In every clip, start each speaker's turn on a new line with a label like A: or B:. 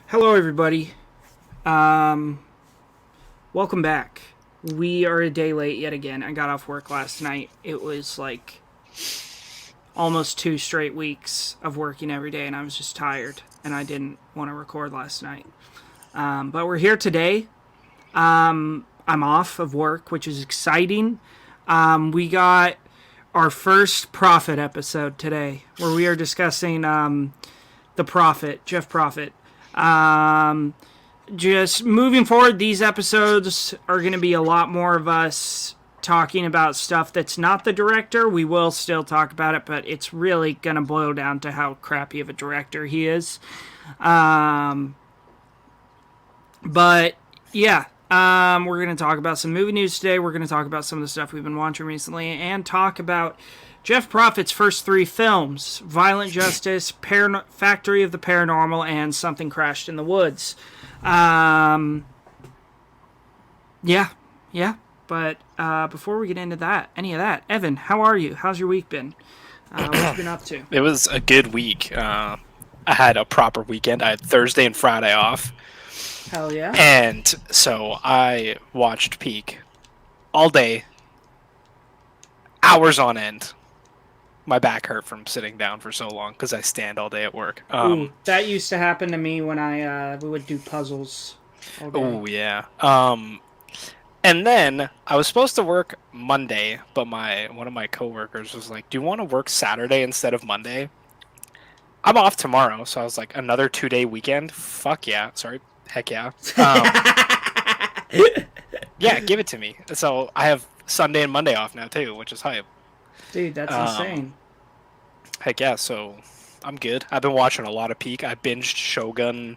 A: Hello, everybody. Welcome back. We are a day late yet again. I got off work last night. It was like almost 2 straight weeks of working every day, and I was just tired, and I didn't want to record last night. But we're here today. I'm off of work, which is exciting. We got our first Profitt episode today, where we are discussing the Profitt, Jeff Profitt. Just moving forward, these episodes are going to be a lot more of us talking about stuff that's not the director. We will still talk about it, but it's really going to boil down to how crappy of a director he is. But yeah, we're going to talk about some movie news today. We're going to talk about some of the stuff we've been watching recently and talk about Jeff Profitt's first 3 films: Violent Justice, Factory of the Paranormal, and Something Crashed in the Woods. Yeah. But before we get into any of that, Evan, how are you? How's your week been? What have you been up to?
B: It was a good week. I had a proper weekend. I had Thursday and Friday off.
A: Hell yeah.
B: And so I watched Peak all day, hours on end. My back hurt from sitting down for so long because I stand all day at work.
A: That used to happen to me when we would do puzzles all day.
B: Oh, yeah. And then I was supposed to work Monday, but one of my coworkers was like, "Do you want to work Saturday instead of Monday?" I'm off tomorrow, so I was like, another 2-day weekend? Fuck yeah. Sorry. Heck yeah. Yeah, give it to me. So I have Sunday and Monday off now, too, which is hype.
A: Dude, that's insane.
B: Heck yeah, so I'm good. I've been watching a lot of Peak. I binged Shogun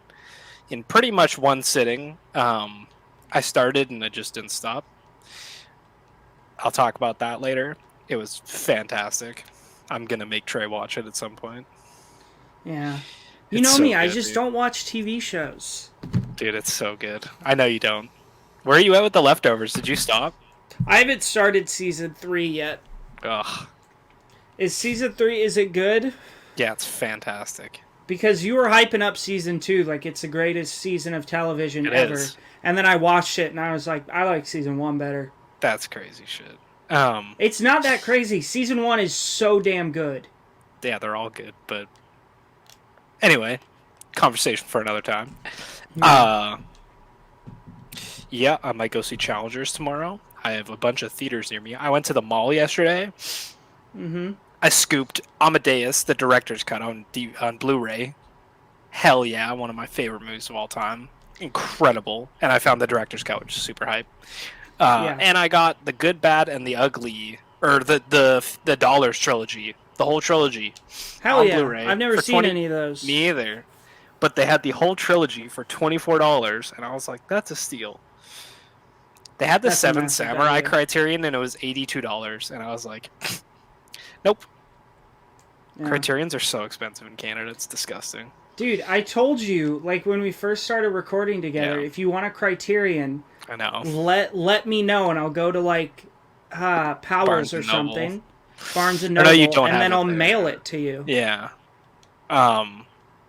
B: in pretty much one sitting. I started and I just didn't stop. I'll talk about that later. It was fantastic. I'm going to make Trey watch it at some point.
A: Yeah. You know me, I just don't watch TV shows.
B: Dude, it's so good. I know you don't. Where are you at with The Leftovers? Did you stop?
A: I haven't started season 3 yet.
B: Ugh.
A: Is season 3, is it good?
B: Yeah, it's fantastic.
A: Because you were hyping up season 2 like it's the greatest season of television ever.
B: Is.
A: And then I watched it and I was like, I like season 1 better.
B: That's crazy shit.
A: It's not that crazy. Season 1 is so damn good.
B: Yeah, they're all good, but anyway, conversation for another time. Yeah, I might go see Challengers tomorrow. I have a bunch of theaters near me. I went to the mall yesterday.
A: Mm-hmm.
B: I scooped Amadeus, the director's cut on Blu-ray. Hell yeah, one of my favorite movies of all time. Incredible. And I found the director's cut, which is super hype. And I got The Good, Bad, and the Ugly, or the Dollars trilogy, the whole trilogy.
A: Hell
B: on
A: yeah!
B: Blu-ray
A: I've never seen any of those.
B: Me either. But they had the whole trilogy for $24, and I was like, that's a steal. They had the Seven Samurai Criterion, and it was $82, and I was like, nope. Yeah. Criterions are so expensive in Canada, it's disgusting.
A: Dude, I told you, like, when we first started recording together, if you want a Criterion,
B: I know.
A: Let me know, and I'll go to, like, Powers or something. Barnes and Noble.
B: No, you don't
A: and
B: have
A: then
B: it
A: I'll
B: there.
A: mail it to you.
B: Yeah.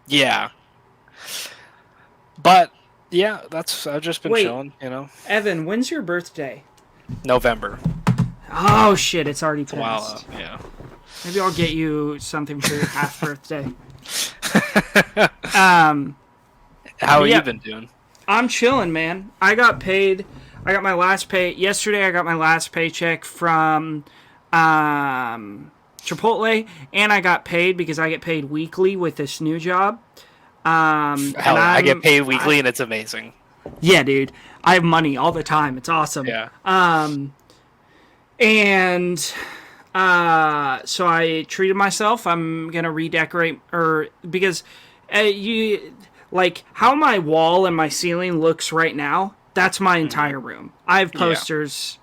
B: Yeah. But, yeah, I've just been chilling, you know.
A: Evan, when's your birthday?
B: November.
A: Oh, shit, it's already passed.
B: Wow, yeah.
A: Maybe I'll get you something for your half birthday. How
B: have you been doing?
A: I'm chilling, man. I got my last pay yesterday. I got my last paycheck from Chipotle, and I got paid because I get paid weekly with this new job.
B: I get paid weekly, and it's amazing.
A: Yeah, dude. I have money all the time. It's awesome.
B: Yeah.
A: So I treated myself. I'm gonna redecorate, because how my wall and my ceiling looks right now. That's my entire room. I have posters,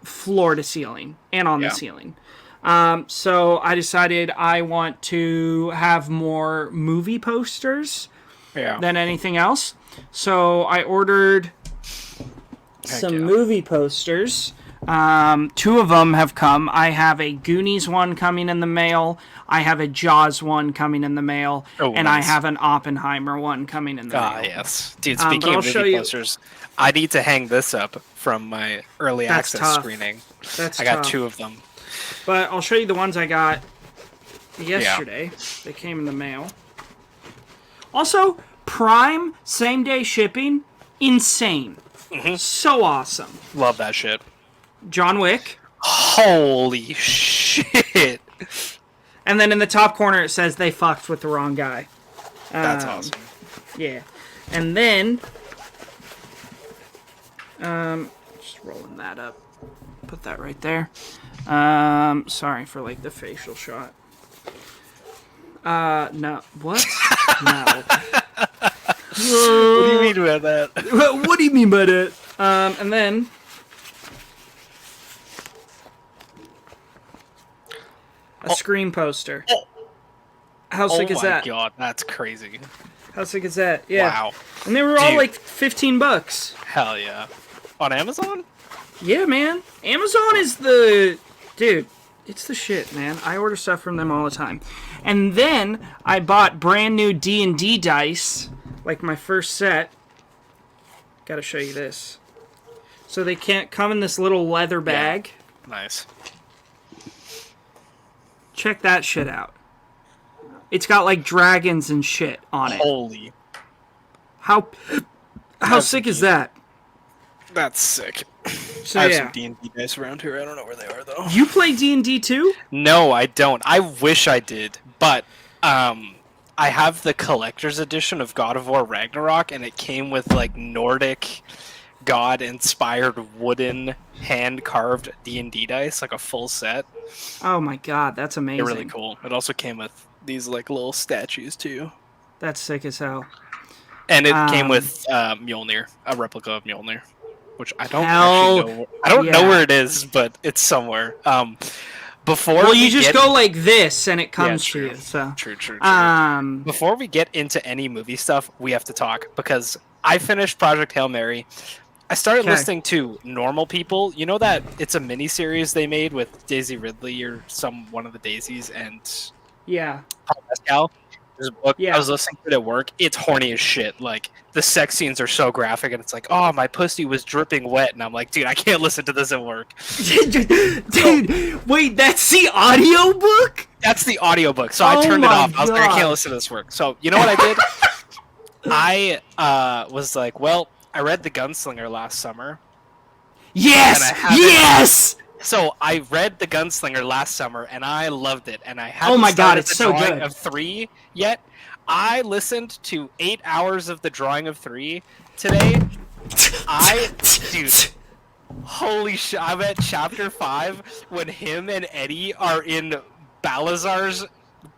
A: floor to ceiling, and on the ceiling. So I decided I want to have more movie posters than anything else. So I ordered some movie posters. Two of them have come. I have a Goonies one coming in the mail. I have a Jaws one coming in the mail. And
B: nice.
A: I have an Oppenheimer one coming in the mail.
B: Ah, yes. Dude, speaking of movie posters, I need to hang this up from my early access screening. I got two of them.
A: But I'll show you the ones I got yesterday. Yeah. They came in the mail. Also, Prime, same-day shipping, insane. Mm-hmm. So awesome.
B: Love that shit.
A: John Wick.
B: Holy shit.
A: And then in the top corner it says they fucked with the wrong guy.
B: That's awesome.
A: Yeah. And then... just rolling that up. Put that right there. Sorry for, like, the facial shot. No. What? No.
B: What do you mean by that?
A: What do you mean by that? And then... a Scream poster. How sick is that?
B: Oh my god, that's crazy.
A: How sick is that? Yeah.
B: Wow.
A: And they were all like $15.
B: Hell yeah. On Amazon?
A: Yeah, man. Amazon is the... Dude, it's the shit, man. I order stuff from them all the time. And then I bought brand new D&D dice, like my first set. Gotta show you this. So they can't come in this little leather bag.
B: Yeah. Nice.
A: Check that shit out. It's got like dragons and shit on it.
B: Holy.
A: How sick is that?
B: That's sick.
A: So,
B: I have some D&D dice around here. I don't know where they are though.
A: You play D&D too?
B: No, I don't. I wish I did, but I have the collector's edition of God of War Ragnarok, and it came with like Nordic god-inspired wooden hand-carved D&D dice, like a full set.
A: Oh my god, that's amazing.
B: They're really cool. It also came with these like little statues too.
A: That's sick as hell.
B: And it came with Mjolnir, a replica of Mjolnir, which I don't actually know. I don't know where it is, but it's somewhere.
A: You just go like this, and it comes to you. So
B: true. Before we get into any movie stuff, we have to talk because I finished Project Hail Mary. I started listening to Normal People. You know that it's a mini-series they made with Daisy Ridley or one of the Daisies and Paul Mescal. There's a book. I was listening to it at work. It's horny as shit. Like the sex scenes are so graphic, and it's like, oh, my pussy was dripping wet, and I'm like, dude, I can't listen to this at work.
A: Dude, wait, that's the audiobook?
B: That's the audiobook. So I turned it off. I was like, I can't listen to this work. So you know what I did? I was like, well, I read The Gunslinger last summer.
A: Yes!
B: So I read The Gunslinger last summer, and I loved it. And I haven't started the Drawing of 3 yet. I listened to 8 hours of The Drawing of 3 today. Dude, holy shit! I'm at chapter 5 when him and Eddie are in Balazar's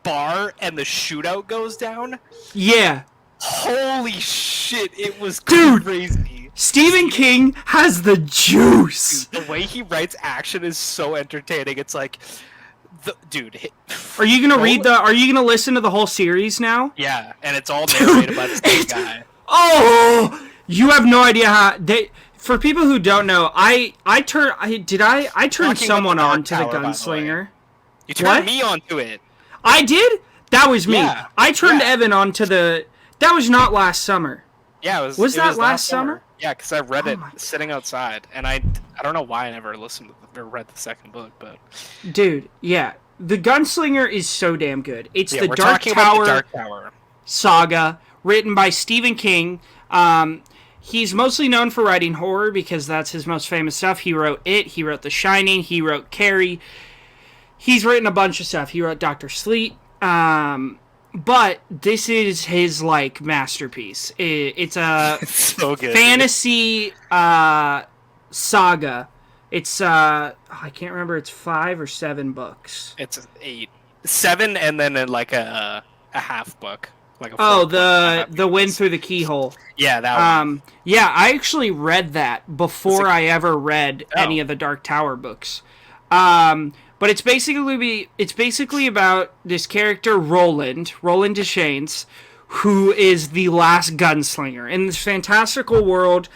B: bar, and the shootout goes down.
A: Yeah.
B: Holy shit! It was crazy.
A: Stephen King has the juice.
B: Dude, the way he writes action is so entertaining. It's like,
A: Are you gonna Are you gonna listen to the whole series now?
B: Yeah, and it's all narrated by the same guy.
A: Oh, you have no idea how they. For people who don't know, I turned someone on to the Gunslinger.
B: You turned me on to it.
A: I did. That was me.
B: Yeah.
A: I turned Evan on to the. That was not last summer.
B: Yeah, it was.
A: Was that last summer?
B: Yeah, because I read it sitting outside, and I don't know why I never listened to or read the second book, but. Dude,
A: yeah, The Gunslinger is so damn good. It's the Dark Tower saga, written by Stephen King. He's mostly known for writing horror because that's his most famous stuff. He wrote It. He wrote The Shining. He wrote Carrie. He's written a bunch of stuff. He wrote Dr. Sleep. But this is his, like, masterpiece. It's a
B: so good,
A: fantasy saga. It's, I can't remember, it's 5 or 7 books.
B: It's 8. 7 and then, like, a half book. Like
A: the Wind Through the Keyhole.
B: Yeah, that one.
A: Yeah, I actually read that before I ever read any of the Dark Tower books. But it's basically about this character Roland Deschaines, who is the last gunslinger in this fantastical world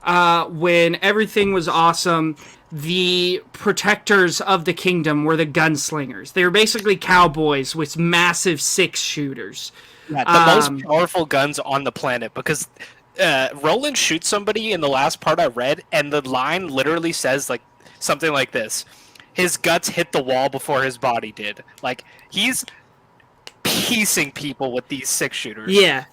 A: when everything was awesome. the protectors of the kingdom were the gunslingers. They were basically cowboys with massive 6-shooters.
B: Yeah, the most powerful guns on the planet, because Roland shoots somebody in the last part I read, and the line literally says like something like this: "His guts hit the wall before his body did." Like, he's piecing people with these 6-shooters.
A: Yeah.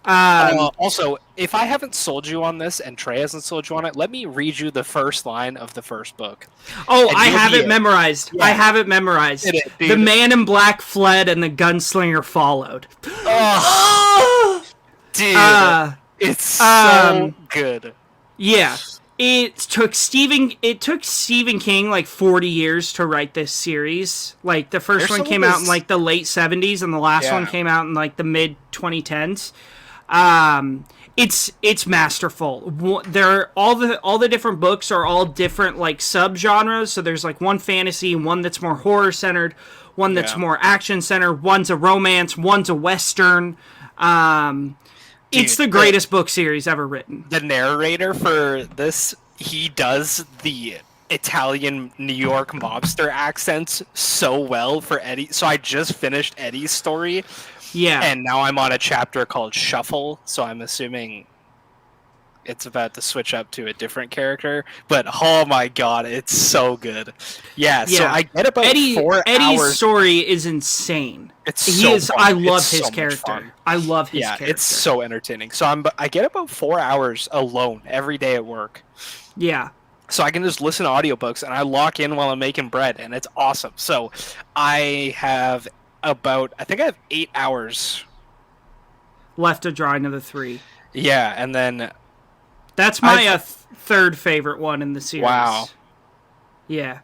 B: Also, if I haven't sold you on this and Trey hasn't sold you on it, let me read you the first line of the first book.
A: Oh, I have it memorized.
B: Yeah.
A: I have it memorized. The man in black fled and the gunslinger followed.
B: Oh, dude, it's so good.
A: Yeah. It took Stephen King like 40 years to write this series. Like, the first one came out in like the late 70s and the last one came out in like the mid 2010s. It's masterful. There, all the different books are all different like subgenres. So there's like one fantasy, one that's more horror centered, one that's more action centered, one's a romance, one's a western. Dude, it's the greatest book series ever written.
B: The narrator for this, he does the Italian New York mobster accents so well for Eddie. So I just finished Eddie's story.
A: Yeah.
B: And now I'm on a chapter called Shuffle, so I'm assuming it's about to switch up to a different character. But oh my god, it's so good. Yeah, so I get about 4 hours.
A: Eddie's story is insane. I love his character. I love his character.
B: It's so entertaining. So I get about 4 hours alone every day at work.
A: Yeah.
B: So I can just listen to audiobooks, and I lock in while I'm making bread, and it's awesome. So I have I think I have 8 hours
A: left to draw into the 3.
B: Yeah, and then
A: that's my third favorite one in the series.
B: Wow.
A: Yeah.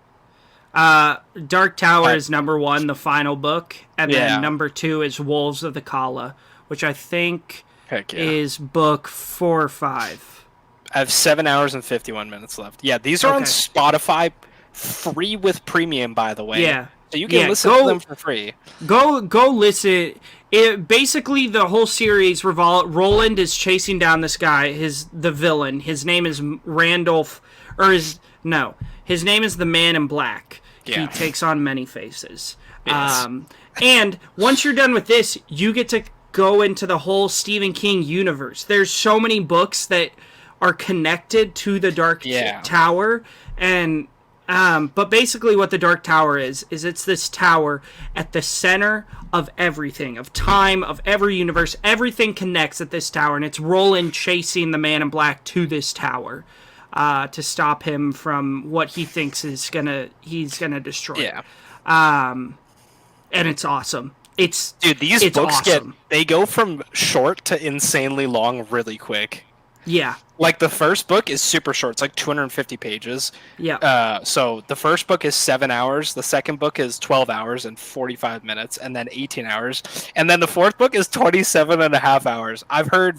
A: Dark Tower is number 1, the final book, and then number 2 is Wolves of the Kala, which I think is book 4 or 5.
B: I have 7 hours and 51 minutes left. Yeah, these are on Spotify, free with premium, by the way.
A: Yeah.
B: So you can listen to them for free.
A: Go listen. Basically, the whole series Roland is chasing down this guy, the villain. His name is Randolph, his name is the Man in Black. Yeah. He takes on many faces. Yes. And once you're done with this, you get to go into the whole Stephen King universe. There's so many books that are connected to the Dark Tower, and but basically what the Dark Tower is it's this tower at the center of everything, of time, of every universe. Everything connects at this tower, and it's Roland chasing the Man in Black to this tower to stop him from what he thinks he's gonna destroy.
B: Yeah.
A: And it's awesome.
B: These books awesome. They go from short to insanely long really quick.
A: Yeah.
B: Like, the first book is super short. It's like 250 pages.
A: Yeah.
B: So the first book is 7 hours. The second book is 12 hours and 45 minutes, and then 18 hours. And then the fourth book is 27 and a half hours. I've heard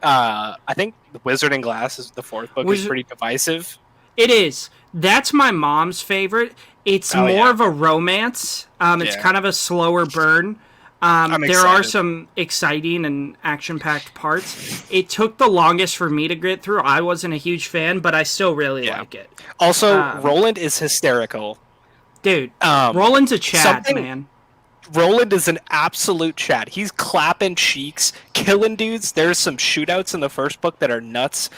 B: I think The Wizard in Glass is the fourth book is pretty divisive.
A: It is. That's my mom's favorite. It's more of a romance. It's kind of a slower burn. There are some exciting and action-packed parts. It took the longest for me to get through. I wasn't a huge fan, but I still really like it.
B: Also, Roland is hysterical.
A: Dude, Roland's a Chad, man.
B: Roland is an absolute Chad. He's clapping cheeks, killing dudes. There's some shootouts in the first book that are nuts.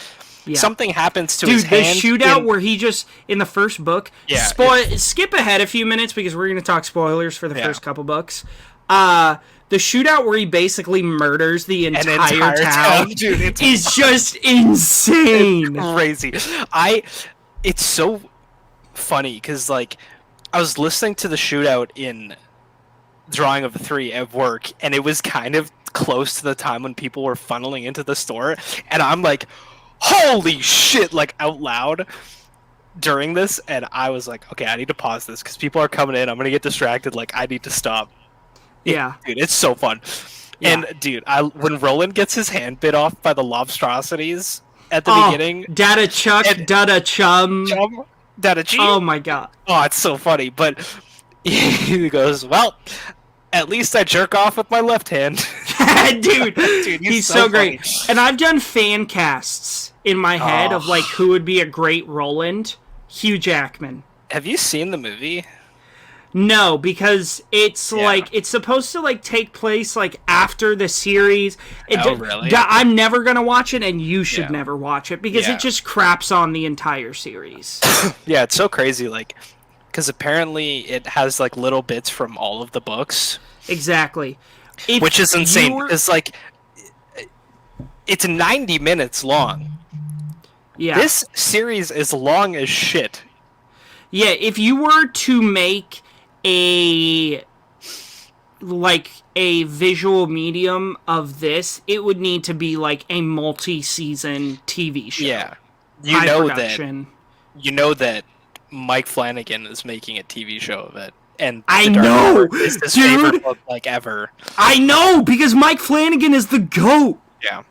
B: Yeah. Something happens to his hand.
A: Dude, the shootout where he just, in the first book... skip ahead a few minutes because we're going to talk spoilers for the first couple books. The shootout where he basically murders the entire town dude, is just insane.
B: It's crazy. It's so funny because, like, I was listening to the shootout in Drawing of the 3 at work, and it was kind of close to the time when people were funneling into the store, and I'm like, holy shit, like, out loud during this, and I was like, okay, I need to pause this because people are coming in. I'm gonna get distracted. Like, I need to stop.
A: Yeah,
B: dude, it's so fun. Yeah. And dude, when Roland gets his hand bit off by the lobstrosities at the beginning,
A: Dada Chuck, Dada Chum,
B: Dada Chum.
A: Oh my god!
B: Oh, it's so funny. But he goes, "Well, at least I jerk off with my left hand."
A: dude, he's so great. And I've done fan casts in my head of like who would be a great Roland. Hugh Jackman.
B: Have you seen the movie?
A: No, because it's like it's supposed to like take place like after the series.
B: Oh, really?
A: I'm never gonna watch it, and you should
B: Yeah.
A: never watch it because
B: Yeah.
A: it just craps on the entire series.
B: Yeah, it's so crazy, like, because apparently it has like little bits from all of the books,
A: Exactly. If
B: which is insane.
A: you were-
B: It's like it's 90 minutes long.
A: yeah,
B: This series is long as shit.
A: yeah. If you were to make a a visual medium of this, it would need to be like a multi-season TV show.
B: Yeah,
A: High production.
B: you know that Mike Flanagan is making a TV show of it, and
A: I
B: The Dark
A: know,
B: Tower is his
A: dude.
B: favorite book like ever.
A: I know because Mike Flanagan is the GOAT.
B: Yeah,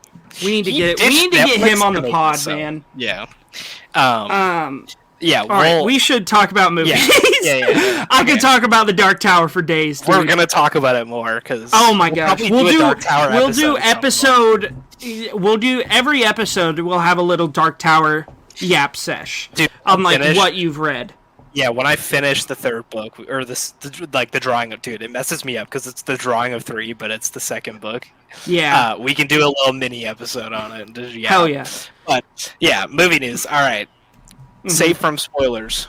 A: We need to
B: He
A: get
B: ditched Netflix
A: him on
B: to
A: the
B: make
A: pod,
B: this, so,
A: man.
B: Yeah.
A: All right, we should talk about movies.
B: Yeah.
A: I could talk about the Dark Tower for days. Dude.
B: We're gonna talk about it more because
A: Oh my gosh, we'll do
B: Dark Tower
A: we'll do
B: episode.
A: we'll do every episode. We'll have a little Dark Tower yap sesh.
B: Dude,
A: on like
B: finish.
A: what you've read.
B: Yeah, when I finish the third book, or the drawing of, dude, it messes me up because it's the drawing of 3, but it's the second book.
A: Yeah,
B: We can do a little mini episode on it. Yeah.
A: hell yeah.
B: But yeah, movie news. All right, safe from spoilers.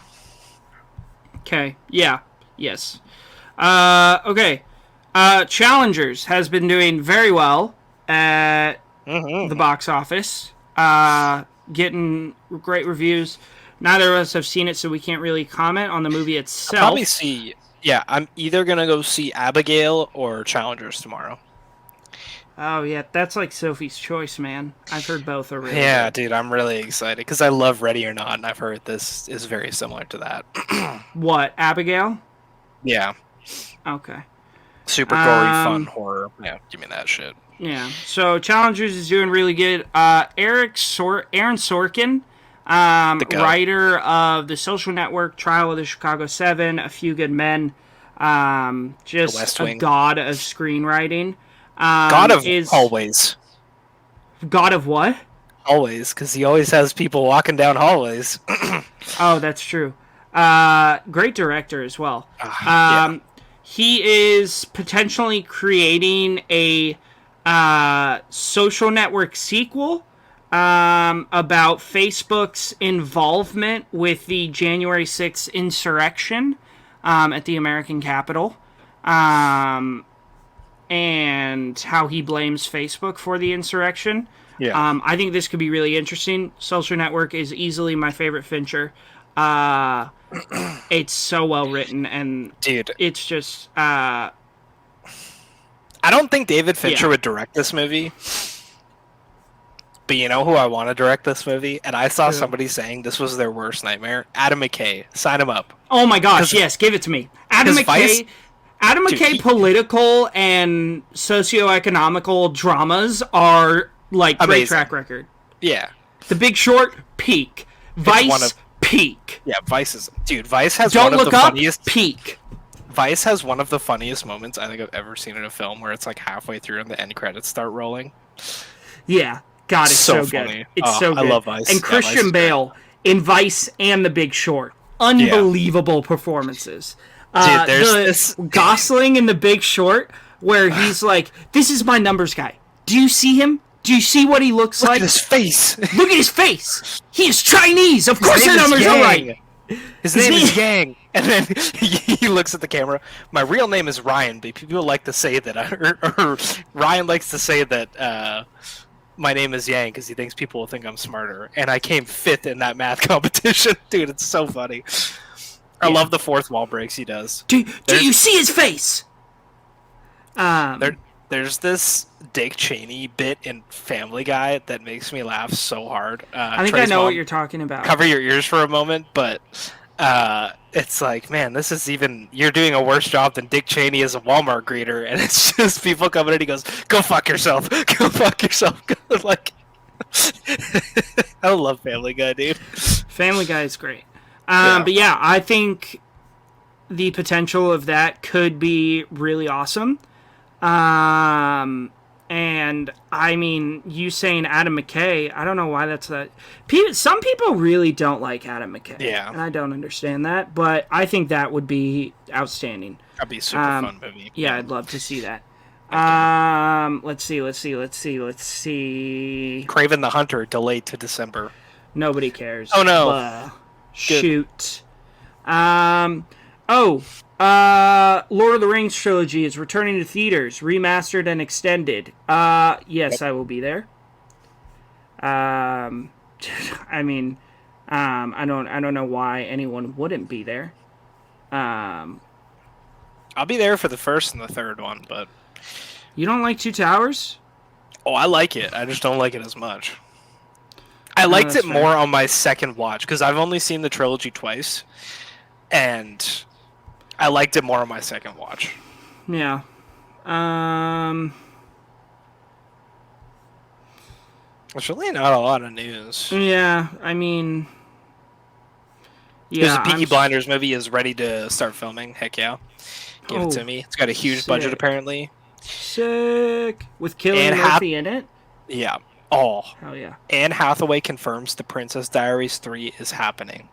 A: Okay, yeah, yes. Okay. Challengers has been doing very well at the box office. Getting great reviews. Neither of us have seen it, so we can't really comment on the movie itself.
B: I'll probably see. Yeah, I'm either gonna go see Abigail or Challengers tomorrow.
A: Oh yeah, that's like Sophie's choice, man. I've heard both are really
B: Yeah,
A: good.
B: dude, I'm really excited because I love Ready or Not, and I've heard this is very similar to that.
A: What, Abigail?
B: Yeah,
A: Okay.
B: super gory, fun horror. Yeah, give me that shit.
A: Yeah. So Challengers is doing really good. Aaron Sorkin,
B: goat.
A: writer of The Social Network, Trial of the Chicago 7, A Few Good Men, just
B: West
A: a
B: Wing.
A: god of screenwriting.
B: God of
A: is
B: always.
A: God of what?
B: Always, because he always has people walking down hallways.
A: Oh, that's true. Great director as well.
B: Yeah.
A: He is potentially creating a social network sequel about Facebook's involvement with the January 6th insurrection at the American Capitol. And how he blames Facebook for the insurrection.
B: Yeah.
A: I think this could be really interesting. Social Network is easily my favorite Fincher. It's so well written, and
B: Dude,
A: it's just
B: I don't think David Fincher
A: Yeah.
B: would direct this movie. But you know who I want to direct this movie? And I saw
A: Who?
B: somebody saying this was their worst nightmare. Adam McKay. Sign him up.
A: oh my gosh,
B: 'Cause-
A: yes, give it to me. Adam
B: 'cause Vice-
A: McKay. Adam
B: Dude,
A: McKay
B: he-
A: political and socioeconomical dramas are like great
B: Amazing.
A: track record.
B: Yeah.
A: The Big Short, peak. Vice,
B: one of-
A: peak.
B: Yeah, Vice is... Dude, Vice has
A: Don't
B: one of
A: Look
B: the
A: Up,
B: funniest...
A: peak.
B: Vice has one of the funniest moments I think I've ever seen in a film where it's like halfway through and the end credits start rolling.
A: Yeah. God, it's
B: So
A: so good.
B: funny.
A: It's
B: Oh,
A: so
B: I
A: good.
B: love Vice.
A: And
B: Yeah, Vice
A: Christian
B: is great.
A: Bale in Vice and The Big Short. Unbelievable performances.
B: Dude, there's
A: the
B: this-
A: Gosling in The Big Short, where he's like, "This is my numbers guy. Do you see him? Do you see what he looks
B: Look
A: like?
B: at his face!
A: Look at his face. He is Chinese. Of course,
B: His
A: the
B: name is
A: numbers are
B: Yang.
A: right."
B: His name
A: name-
B: is Yang. And then he looks at the camera. My real name is Ryan, but people like to say that... or Ryan likes to say that... my name is Yang because he thinks people will think I'm smarter, and I came 5th in that math competition. Dude, it's so funny. I love the fourth wall breaks he does.
A: Do you see his face?
B: There's this Dick Cheney bit in Family Guy that makes me laugh so hard.
A: I think
B: Trey's
A: I know
B: mom-
A: what you're talking about.
B: Cover your ears for a moment, but it's like, man, this is even... You're doing a worse job than Dick Cheney as a Walmart greeter, and it's just people coming in, he goes, go fuck yourself, go fuck yourself. Like, I love Family Guy, dude.
A: Family Guy is great.
B: Yeah.
A: But yeah, I think the potential of that could be really awesome. And I mean, you saying Adam McKay, I don't know why that's a. Some people really don't like Adam McKay,
B: Yeah,
A: and I don't understand that, but I think that would be outstanding.
B: that'd be a super fun movie.
A: Yeah,
B: Yeah,
A: I'd love to see that.
B: heck yeah.
A: Let's see.
B: Craven the Hunter delayed to December.
A: Nobody cares.
B: Oh no.
A: Blah.
B: Good.
A: Shoot. Oh, Lord of the Rings trilogy is returning to theaters, remastered and extended. Yes, I will be there. Um, I mean, I don't know why anyone wouldn't be there. Um,
B: I'll be there for the first and the third one, but
A: you don't like Two Towers?
B: oh, I like it. I just don't like it as much. I liked
A: That's
B: it more
A: fair.
B: on my second watch because I've only seen the trilogy twice, and I liked it more on my second watch.
A: Yeah. Um,
B: There's really not a lot of news.
A: yeah. I mean,
B: There's
A: yeah.
B: a Peaky Blinders movie is ready to start filming. Heck yeah. Give it to me. It's got a huge budget
A: sick.
B: apparently.
A: Sick with Killian
B: And
A: Murphy in it.
B: Yeah. Oh.
A: Hell yeah.
B: Anne Hathaway confirms The Princess Diaries 3 is happening.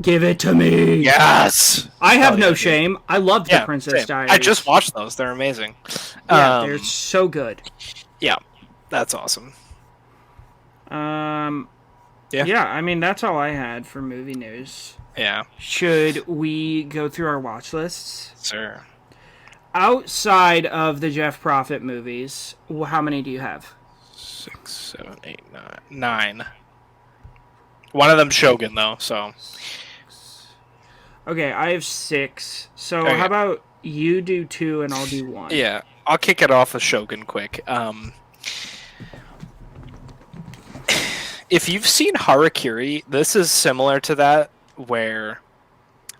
A: Give it to me.
B: Yes.
A: I have
B: Hell
A: no
B: yeah, dude.
A: shame. I love The Princess
B: Same.
A: Diaries.
B: I just watched those. They're amazing.
A: Yeah, they're so good.
B: Yeah. That's awesome.
A: Yeah, I mean that's all I had for movie news.
B: Yeah.
A: Should we go through our watch lists?
B: Sir.
A: Outside of the Jeff Profitt movies, how many do you have?
B: 6, 7, 8, 9. 9. One of them Shogun though, so
A: Okay, I have 6. So
B: Okay.
A: how about you do 2 and I'll do 1?
B: yeah. I'll kick it off with Shogun quick. If you've seen Harakiri, this is similar to that, where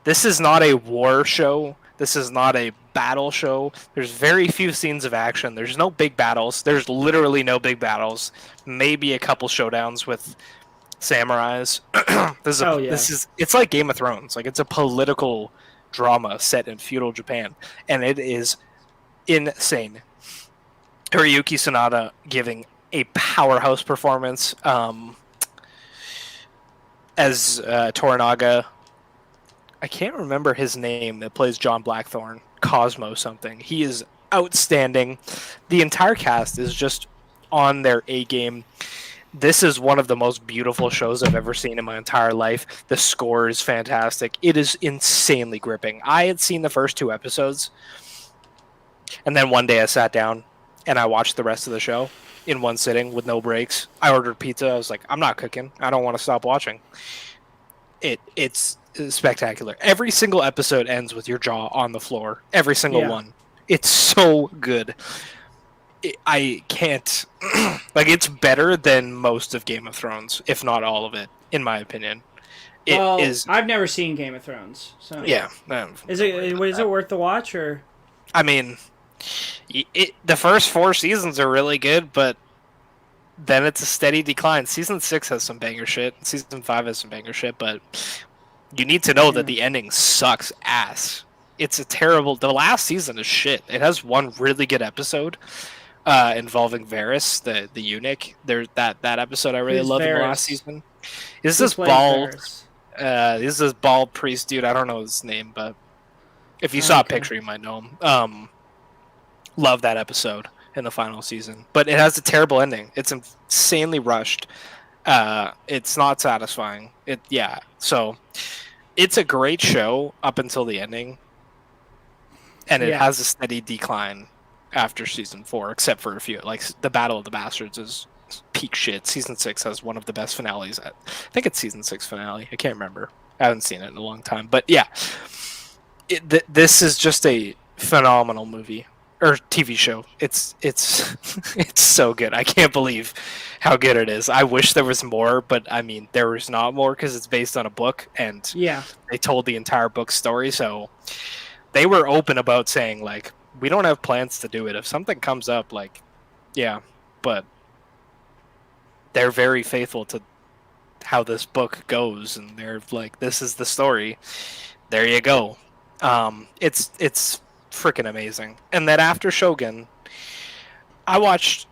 B: this is not a war show. This is not a battle show. There's very few scenes of action. There's no big battles. There's literally no big battles. Maybe a couple showdowns with samurais. It's like Game of Thrones. Like it's a political drama set in feudal Japan, and it is insane. Hiroyuki Sanada giving a powerhouse performance as Toranaga. I can't remember his name that plays John Blackthorne. Cosmo something. He is outstanding. The entire cast is just on their A game. This is one of the most beautiful shows I've ever seen in my entire life. The score is fantastic. It is insanely gripping. I had seen the first 2 episodes, and then one day I sat down and I watched the rest of the show in one sitting with no breaks. I ordered pizza. I was like, I'm not cooking. I don't want to stop watching. It's spectacular. Every single episode ends with your jaw on the floor. Every single one. It's so good. I can't... like, it's better than most of Game of Thrones, if not all of it, in my opinion.
A: I've never seen Game of Thrones, so
B: yeah.
A: Is it worth the watch or?
B: I mean, the first 4 seasons are really good, but then it's a steady decline. Season 6 has some banger shit. Season 5 has some banger shit, but you need to know that the ending sucks ass. It's a terrible... The last season is shit. It has one really good episode involving Varys, the eunuch. There's that episode I really loved in the last season. This is this bald priest dude. I don't know his name, but if you saw a picture, you might know him. Love that episode in the final season, but it has a terrible ending. It's insanely rushed. It's not satisfying. So it's a great show up until the ending, and it has a steady decline after season 4, except for a few. Like the Battle of the Bastards is peak shit. Season 6 has one of the best finales. I think it's season 6 finale. I can't remember. I haven't seen it in a long time, but yeah, this is just a phenomenal movie. Or TV show. It's it's so good. I can't believe how good it is. I wish there was more, but I mean there was not more because it's based on a book and they told the entire book story. So they were open about saying like we don't have plans to do it. If something comes up, like but they're very faithful to how this book goes, and they're like this is the story. There you go. It's freaking amazing. And then after Shogun, I watched.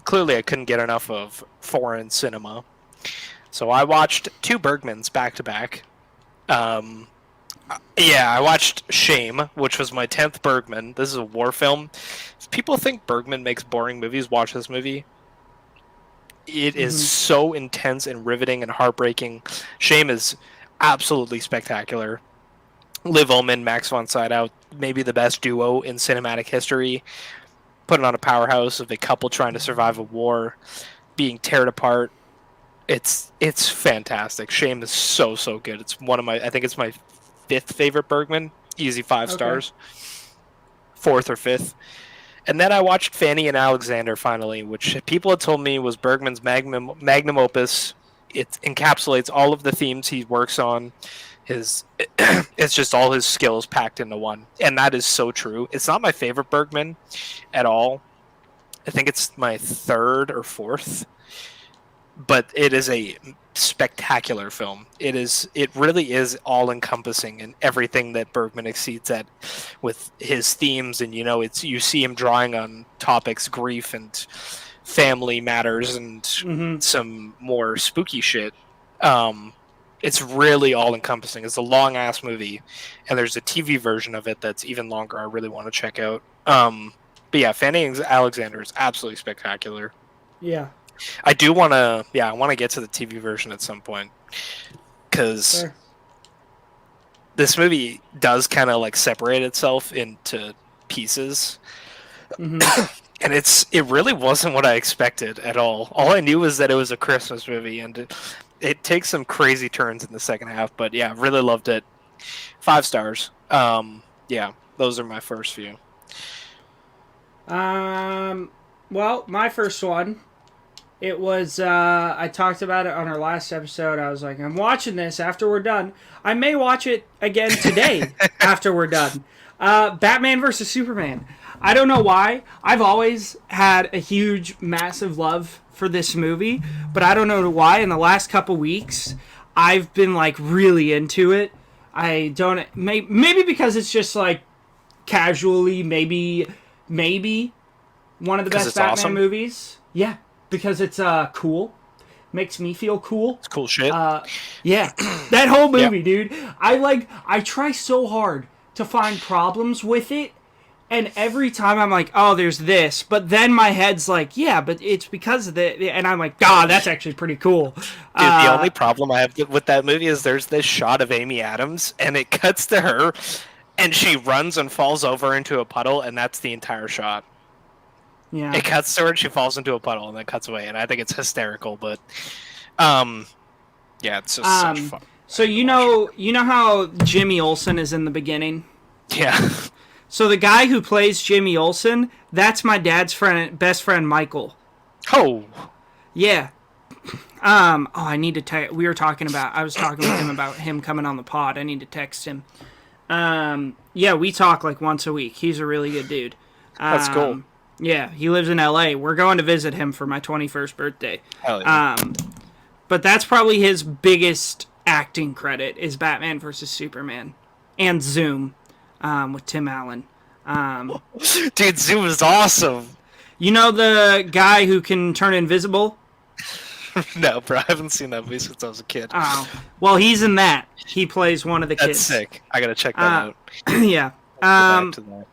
B: Clearly, I couldn't get enough of foreign cinema, so I watched two Bergmans back to back. Um, yeah, I watched Shame, which was my 10th Bergman. This is a war film. If people think Bergman makes boring movies, watch this movie. It is
A: Mm-hmm.
B: so intense and riveting and heartbreaking. Shame is absolutely spectacular. Liv Ullmann, Max von Sydow, maybe the best duo in cinematic history. Putting on a powerhouse of a couple trying to survive a war, being teared apart. It's fantastic. Shame is so good. It's one of my I think it's my fifth favorite Bergman. Easy five
A: Okay.
B: stars. Fourth or fifth. And then I watched Fanny and Alexander finally, which people had told me was Bergman's magnum opus. It encapsulates all of the themes he works on. His it's just all his skills packed into one, and that is so true. It's not my favorite Bergman at all. I think it's my third or fourth, but it is a spectacular film. It really is all encompassing in everything that Bergman exceeds at with his themes, and it's you see him drawing on topics, grief and family matters and
A: Mm-hmm.
B: some more spooky shit. It's really all encompassing. It's a long ass movie, and there's a TV version of it that's even longer. I really want to check out. But yeah, Fanny and Alexander is absolutely spectacular.
A: Yeah.
B: I do want to, I want to get to the TV version at some point because
A: Fair.
B: this movie does kind of like separate itself into pieces,
A: Mm-hmm.
B: and it really wasn't what I expected at all. All I knew was that it was a Christmas movie, and it takes some crazy turns in the second half. But yeah, really loved it. 5 stars. Yeah, those are my first few.
A: Um. Well, my first one. It was. I talked about it on our last episode. I was like, I'm watching this after we're done. I may watch it again today after we're done. Batman versus Superman. I don't know why. I've always had a huge, massive love for this movie, but I don't know why. In the last couple weeks, I've been like really into it. I don't. Maybe because it's just like casually, maybe one of the
B: Because
A: best
B: it's
A: Batman
B: awesome.
A: movies. Yeah, because it's cool. Makes me feel cool.
B: It's cool shit.
A: Yeah, that whole
B: Yeah.
A: movie, dude. I try so hard to find problems with it, and every time I'm like, oh, there's this, but then my head's like, yeah, but it's because of the, and I'm like, God, that's actually pretty cool.
B: Dude, the only problem I have with that movie is there's this shot of Amy Adams, and it cuts to her, and she runs and falls over into a puddle, and that's the entire shot.
A: Yeah.
B: It cuts to her, and she falls into a puddle, and then cuts away, and I think it's hysterical, but, um, yeah, it's just such fun.
A: So you know how Jimmy Olsen is in the beginning.
B: Yeah.
A: So the guy who plays Jimmy Olsen, that's my dad's best friend Michael.
B: Oh.
A: Yeah. Oh, I need to we were talking about. I was talking with him about him coming on the pod. I need to text him. Yeah, we talk like once a week. He's a really good dude.
B: That's cool.
A: Yeah, he lives in L.A. We're going to visit him for my 21st birthday.
B: Hell yeah.
A: But that's probably his biggest acting credit is Batman versus Superman and Zoom with Tim Allen.
B: Dude, Zoom is awesome.
A: You know the guy who can turn invisible?
B: No, bro, I haven't seen that movie since I was a kid.
A: Oh, well, he's in that. He plays one of the
B: That's
A: kids.
B: sick. I gotta check that out.
A: Yeah.
B: Go back to that.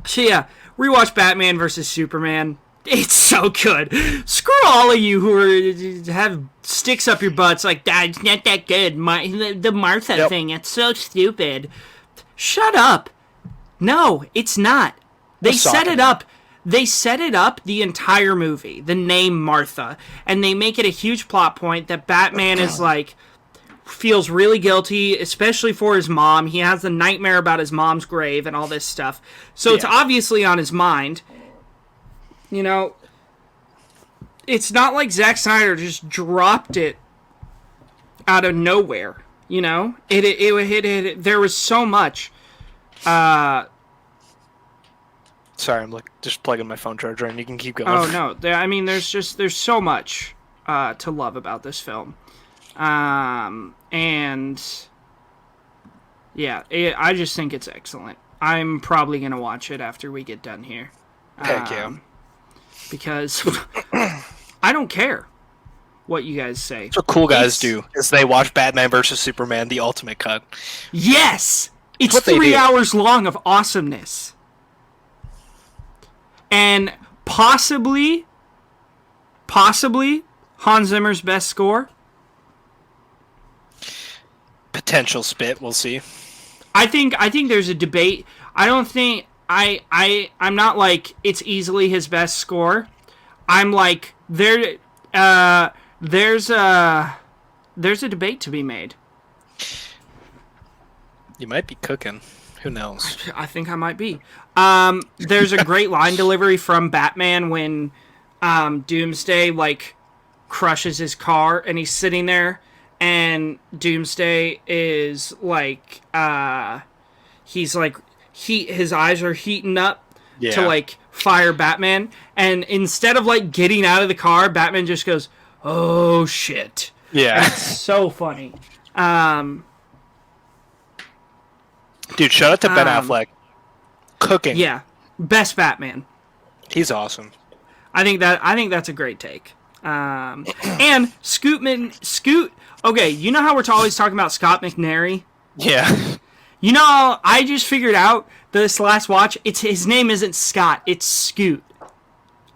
A: So yeah, rewatch Batman versus Superman. It's so good. Screw all of you who have sticks up your butts like that's not that good. The Martha thing, it's so stupid. Shut up. No, it's not. They set it up. They set it up the entire movie, the name Martha, and they make it a huge plot point that Batman is like feels really guilty, especially for his mom. He has the nightmare about his mom's grave and all this stuff. So it's obviously on his mind. You know, it's not like Zack Snyder just dropped it out of nowhere. You know, it there was so much.
B: Sorry, I'm just plugging my phone charger, and you can keep going.
A: Oh no, I mean, there's so much to love about this film, and yeah, I just think it's excellent. I'm probably gonna watch it after we get done here.
B: Heck yeah.
A: Because I don't care what you guys say.
B: That's what cool guys do, is they watch Batman versus Superman, the ultimate cut.
A: Yes! It's
B: what
A: 3 hours long of awesomeness. And possibly Hans Zimmer's best score.
B: Potential spit, we'll see.
A: I think there's a debate. I don't think I'm not like it's easily his best score. I'm like there's a debate to be made.
B: You might be cooking. Who knows?
A: I think I might be. There's a great line delivery from Batman when Doomsday like crushes his car and he's sitting there and Doomsday is like he's like his eyes are heating up to like fire Batman, and instead of like getting out of the car, Batman just goes, "Oh shit."
B: Yeah.
A: And it's so funny.
B: Dude, shout out to Ben Affleck. Cooking.
A: Yeah. Best Batman.
B: He's awesome.
A: I think that's a great take. And Scoot. Okay, you know how we're always talking about Scott McNairy?
B: Yeah.
A: You know, I just figured out this last watch. His name isn't Scott. It's Scoot.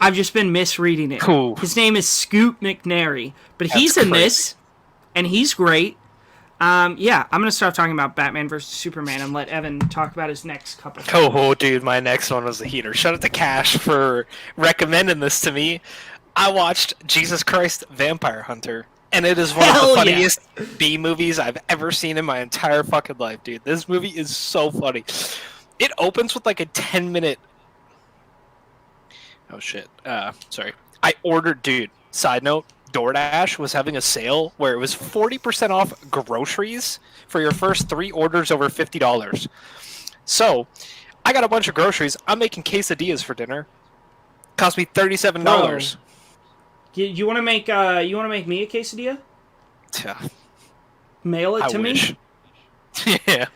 A: I've just been misreading it.
B: Cool.
A: His name is Scoot McNairy, but he's in this, and he's great. Yeah, I'm gonna stop talking about Batman versus Superman and let Evan talk about his next couple.
B: Oh, dude, my next one was the heater. Shout out to Cash for recommending this to me. I watched Jesus Christ Vampire Hunter, and it is one of the funniest B movies I've ever seen in my entire fucking life, dude. This movie is so funny. It opens with like a 10-minute. Oh shit. Sorry. I ordered, dude. Side note. DoorDash was having a sale where it was 40% off groceries for your first 3 orders over $50. So, I got a bunch of groceries. I'm making quesadillas for dinner. Cost me $37.
A: Bro, you want to make me a quesadilla?
B: Yeah.
A: Mail it to me?
B: Yeah.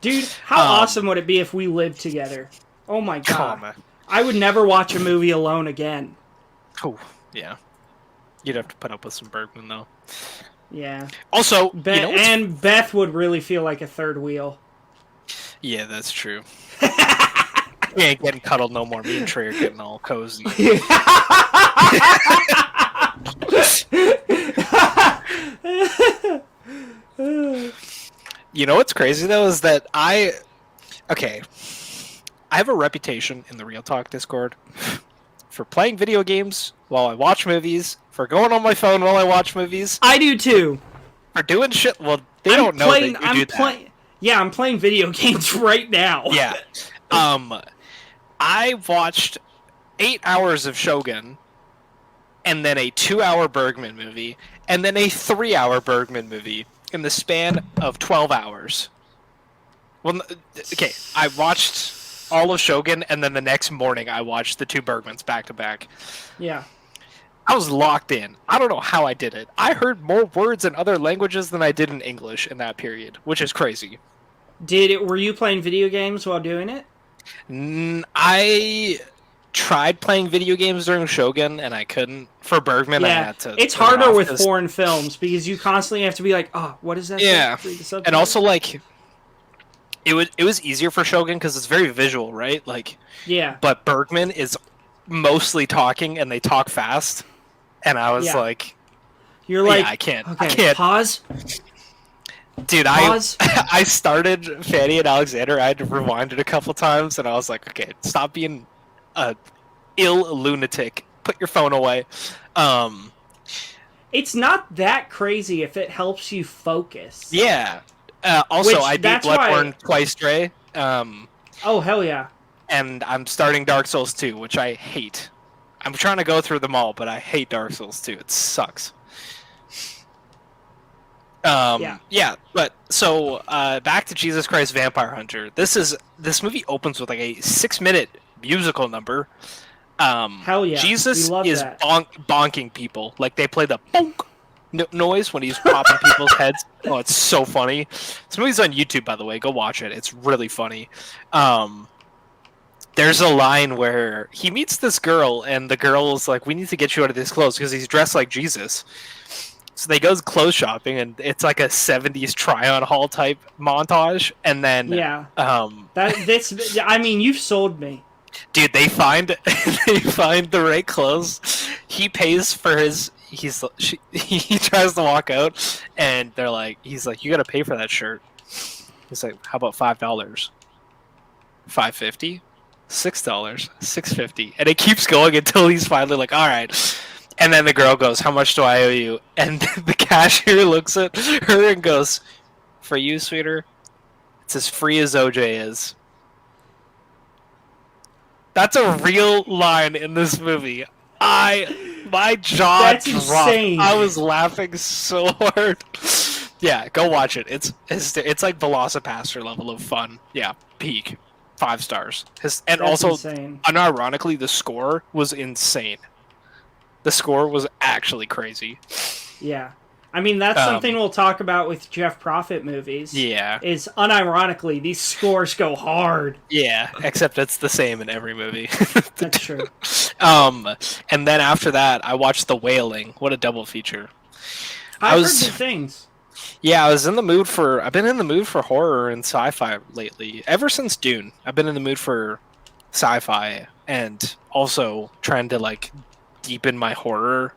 A: Dude, how awesome would it be if we lived together? Oh my god.
B: Man.
A: I would never watch a movie alone again.
B: Oh, yeah. You'd have to put up with some Bergman, though.
A: Yeah.
B: Also,
A: and Beth would really feel like a third wheel.
B: Yeah, that's true. We ain't getting cuddled no more. Me and Trey are getting all cozy. You know what's crazy, though, is that I have a reputation in the Real Talk Discord for playing video games while I watch movies, for going on my phone while I watch movies.
A: I do too.
B: For doing shit. Well, they don't know that you do that.
A: Yeah, I'm playing video games right now.
B: Yeah. I watched 8 hours of Shogun, and then a 2-hour Bergman movie, and then a 3-hour Bergman movie in the span of 12 hours. Well, okay, I watched all of Shogun, and then the next morning I watched the 2 Bergmans back to back.
A: Yeah.
B: I was locked in. I don't know how I did it. I heard more words in other languages than I did in English in that period, which is crazy.
A: Were you playing video games while doing it?
B: I tried playing video games during Shogun, and I couldn't. For Bergman,
A: yeah.
B: I had to.
A: It's harder with foreign films because you constantly have to be like, "Oh, what is that?"
B: Yeah, and also like, it was easier for Shogun because it's very visual, right? Like,
A: yeah.
B: But Bergman is mostly talking, and they talk fast, and I was like,
A: "You're like,
B: I can't.
A: Okay,
B: I can't
A: pause."
B: Dude,
A: Pause.
B: I started Fanny and Alexander. I had to rewind it a couple times, and I was like, okay, stop being a ill lunatic. Put your phone away.
A: It's not that crazy if it helps you focus.
B: Yeah. Also, I beat Bloodborne twice, Dre.
A: Oh, hell yeah.
B: And I'm starting Dark Souls 2, which I hate. I'm trying to go through them all, but I hate Dark Souls 2. It sucks. Yeah, but so back to Jesus Christ Vampire Hunter. This movie opens with like a 6-minute musical number.
A: Hell yeah.
B: Jesus is bonking people. Like they play the bonk noise when he's popping people's heads. Oh, it's so funny. This movie's on YouTube, by the way. Go watch it. It's really funny. there's a line where he meets this girl, and the girl is like, "We need to get you out of these clothes because he's dressed like Jesus." So they goes clothes shopping, and it's like a '70s try-on haul type montage, and then,
A: Yeah. This. I mean, you've sold me.
B: dude, they find they find the right clothes. He pays for his. He tries to walk out, and he's like, "You got to pay for that shirt." He's like, "How about $5? $5.50? $6? $6.50?" And it keeps going until he's finally like, "All right." And then the girl goes, "How much do I owe you?" And the cashier looks at her and goes, "For you, sweeter, it's as free as OJ is." That's a real line in this movie. My jaw
A: That's
B: dropped.
A: insane.
B: I was laughing so hard. Yeah, go watch it. It's like Velocipaster level of fun. Yeah, peak 5 stars. And
A: That's
B: also,
A: insane.
B: unironically, the score was insane. The score was actually crazy.
A: Yeah. I mean, that's something we'll talk about with Jeff Profitt movies.
B: Yeah.
A: Is unironically, these scores go hard.
B: Yeah, except it's the same in every movie.
A: That's true.
B: And then after that, I watched The Wailing. What a double feature!
A: I've heard good things.
B: Yeah, I've been in the mood for horror and sci-fi lately. Ever since Dune, I've been in the mood for sci-fi and also trying to like deepen my horror.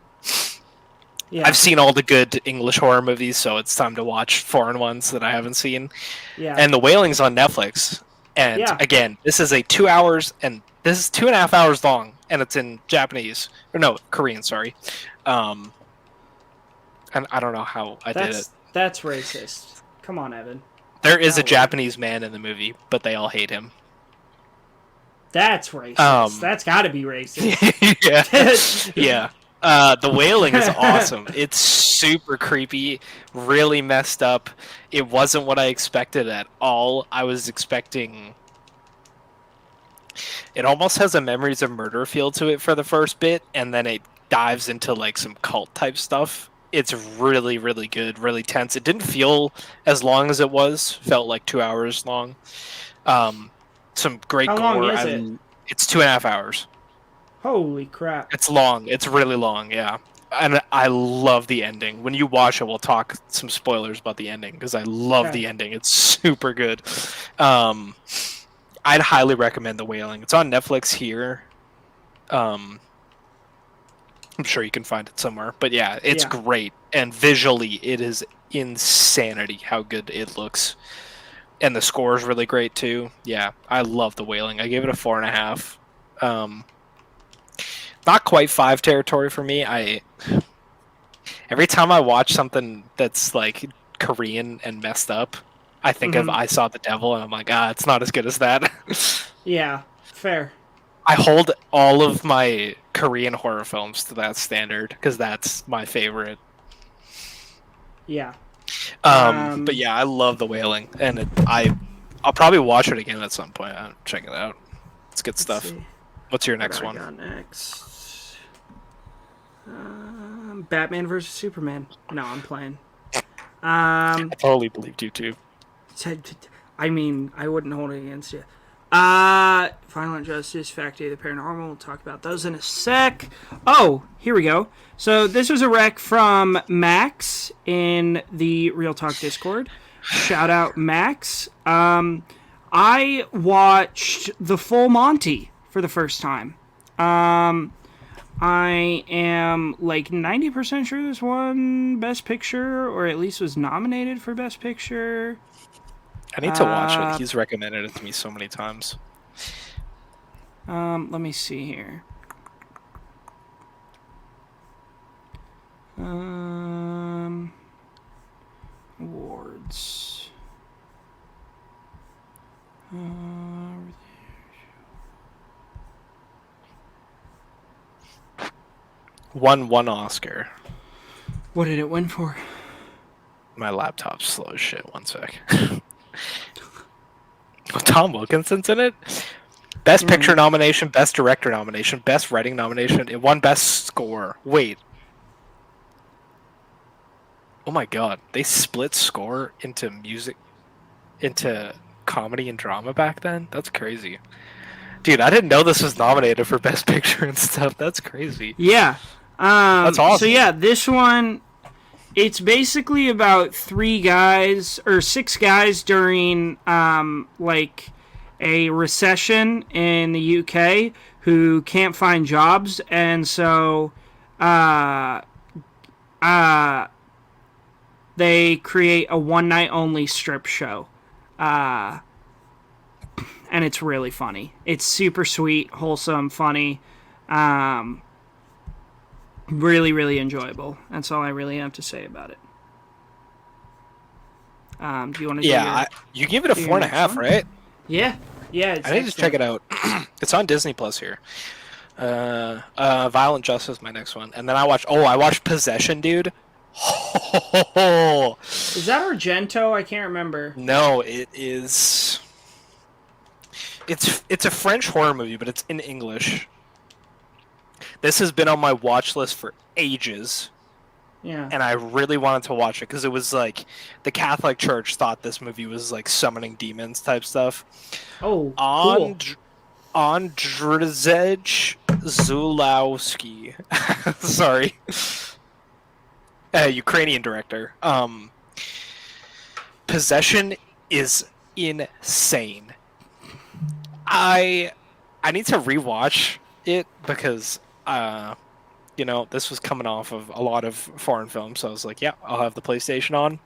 A: Yeah.
B: I've seen all the good English horror movies, so it's time to watch foreign ones that I haven't seen.
A: Yeah.
B: And The Wailing's on Netflix. And again, this is 2.5 hours long, and it's in Japanese. Or no, Korean, sorry. And I don't know how I did it.
A: That's racist. Come on, Evan.
B: There is a Japanese man in the movie, but they all hate him.
A: That's racist. That's got to be racist.
B: Yeah. The Wailing is awesome. It's super creepy, really messed up. It wasn't what I expected at all. I was expecting... It almost has a Memories of Murder feel to it for the first bit, and then it dives into like some cult type stuff. It's really, really good, really tense. It didn't feel as long as it was. Felt like 2 hours long. Some great gore.
A: How long is it?
B: It's 2.5 hours.
A: Holy crap.
B: It's long. It's really long, yeah. And I love the ending. When you watch it, we'll talk some spoilers about the ending, because I love the ending. It's super good. I'd highly recommend The Wailing. It's on Netflix here. I'm sure you can find it somewhere. But yeah, it's great. And visually, it is insanity how good it looks. And the score is really great, too. Yeah, I love The Wailing. I gave it a 4.5. Not quite 5 territory for me. Every time I watch something that's like Korean and messed up, I think of I Saw the Devil, and I'm like, it's not as good as that.
A: Yeah, fair.
B: I hold all of my Korean horror films to that standard, because that's my favorite.
A: Yeah.
B: But yeah, I love The Wailing, and I'll probably watch it again at some point. Check it out. It's good stuff.
A: See.
B: What's your next
A: What
B: one?
A: I got next? Batman versus Superman. No, I'm playing.
B: I totally believed you too.
A: I mean, I wouldn't hold it against you. Violent Justice, Fact of the Paranormal. We'll talk about those in a sec. Oh, here we go. So this was a rec from Max in the Real Talk Discord. Shout out, Max. I watched the full Monty for the first time. I am like 90% sure this won Best Picture, or at least was nominated for Best Picture.
B: I need to watch it. He's recommended it to me so many times.
A: Let me see here. Awards.
B: Won 1 Oscar.
A: What did it win for?
B: My laptop's slow as shit. 1 sec. Tom Wilkinson's in it. Best Picture nomination, Best Director nomination, Best Writing nomination. It won Best Score. Wait. Oh my god. They split score into music, into comedy and drama back then? That's crazy. Dude, I didn't know this was nominated for Best Picture and stuff. That's crazy.
A: Yeah.
B: That's
A: So
B: awesome.
A: yeah, this one, it's basically about three guys or six guys during like a recession in the UK who can't find jobs, and so uh, uh, they create a one night only strip show. Uh, and it's really funny. It's super sweet, wholesome, funny. Um, really, really enjoyable. That's all I really have to say about it. Do you want to do
B: Yeah,
A: your
B: you give it a
A: do your
B: four and a
A: next
B: half,
A: one?
B: right?
A: Yeah, yeah, it's
B: I need to check
A: excellent.
B: it out. It's on Disney Plus here. Violent Justice, my next one, and then I watched Possession, dude. Oh,
A: Is that Argento? I can't remember.
B: no, it is. It's a French horror movie, but it's in English. This has been on my watch list for ages,
A: Yeah.
B: and I really wanted to watch it because it was like the Catholic Church thought this movie was like summoning demons type stuff.
A: Oh, cool.
B: And Andrzej Zulawski. Sorry. Ukrainian director. Possession is insane. I I need to rewatch it because this was coming off of a lot of foreign films, so I was like, yeah, I'll have the PlayStation on.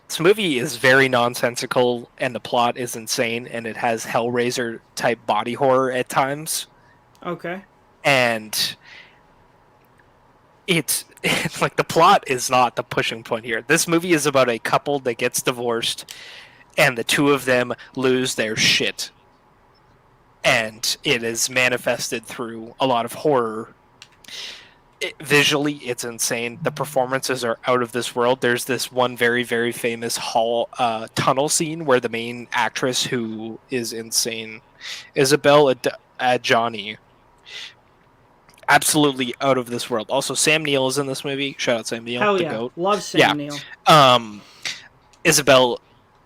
B: This movie is very nonsensical, and the plot is insane, and it has Hellraiser type body horror at times,
A: Okay.
B: and it's like the plot is not the pushing point here. This movie is about a couple that gets divorced, and the two of them lose their shit, and it is manifested through a lot of horror. Visually, it's insane. The performances are out of this world. There's this one very, very famous tunnel scene where the main actress, who is insane, Isabelle Adjani, absolutely out of this world. Also, Sam Neill is in this movie. Shout out Sam Neill,
A: Hell
B: the
A: yeah.
B: goat.
A: Love Sam
B: Yeah.
A: Neill.
B: Isabelle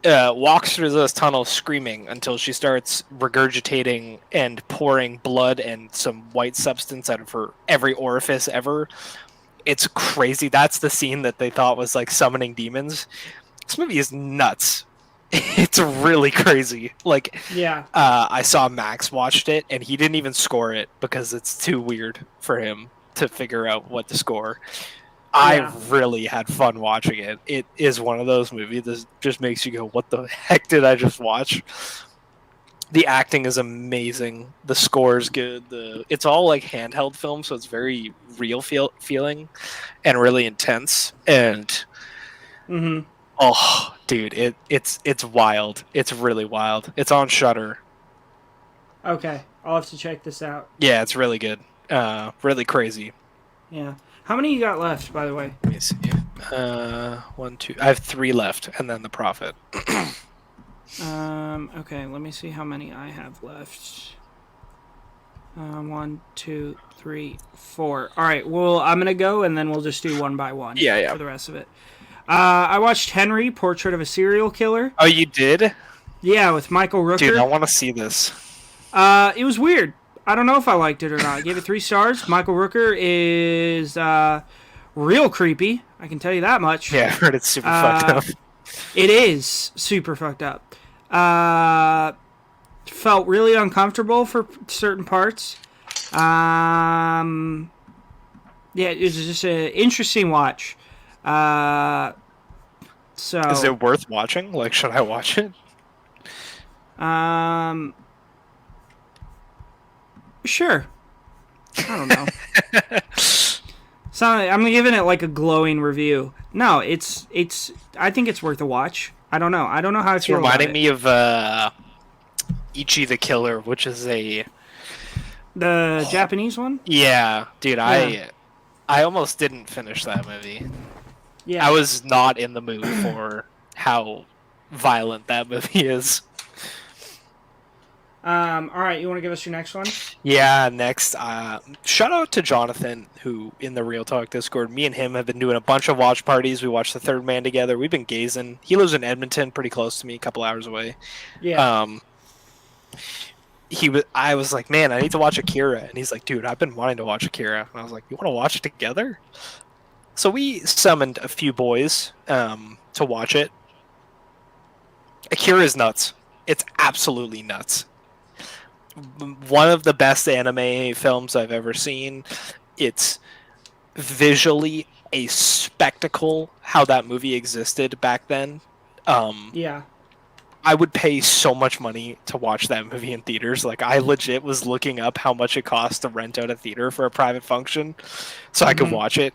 B: walks through this tunnel screaming until she starts regurgitating and pouring blood and some white substance out of her every orifice ever. It's crazy. That's the scene that they thought was like summoning demons. This movie is nuts. It's really crazy. Like,
A: Yeah.
B: I saw Max watched it and he didn't even score it because it's too weird for him to figure out what to score. I really had fun watching it. It is one of those movies that just makes you go, what the heck did I just watch? The acting is amazing. The score is good. It's all like handheld film, so it's very real feeling and really intense. And oh, dude, it's wild. It's really wild. It's on Shudder.
A: Okay. I'll have to check this out.
B: Yeah, it's really good. Really crazy.
A: Yeah. How many you got left, by the way?
B: Let me see. One, two. I have 3 left, and then the Profitt.
A: Okay, let me see how many I have left. 1, 2, 3, 4. All right, well, I'm gonna go, and then we'll just do one by one.
B: Yeah.
A: For the rest of it. I watched Henry, Portrait of a Serial Killer.
B: Oh, you did?
A: Yeah, with Michael Rooker.
B: Dude, I want to see this.
A: It was weird. I don't know if I liked it or not. I gave it 3 stars. Michael Rooker is real creepy. I can tell you that much.
B: Yeah, I heard it's super fucked up.
A: It is super fucked up. Felt really uncomfortable for certain parts. Yeah, it was just an interesting watch. So
B: Is it worth watching? Like, should I watch it?
A: Sure. I don't know. So I'm giving it like a glowing review. No, it's. I think it's worth a watch. I don't know. I don't know how I
B: It's
A: feel about
B: reminding
A: it.
B: me of Ichi the Killer, which is a
A: The Japanese one.
B: yeah, dude.
A: Yeah.
B: I almost didn't finish that movie.
A: Yeah.
B: I was not in the mood for how violent that movie is.
A: All right. You want to give us your next one?
B: Yeah, next, shout out to Jonathan, who in the Real Talk Discord, me and him have been doing a bunch of watch parties. We watched The Third Man together. We've been gazing. He lives in Edmonton, pretty close to me, a couple hours away.
A: Yeah.
B: I was like, man, I need to watch Akira, and he's like, dude, I've been wanting to watch Akira, and I was like, you want to watch it together? So we summoned a few boys to watch it. Akira is nuts. It's absolutely nuts. One of the best anime films I've ever seen. It's visually a spectacle how that movie existed back then.
A: Yeah.
B: I would pay so much money to watch that movie in theaters. Like, I legit was looking up how much it costs to rent out a theater for a private function so I could watch it,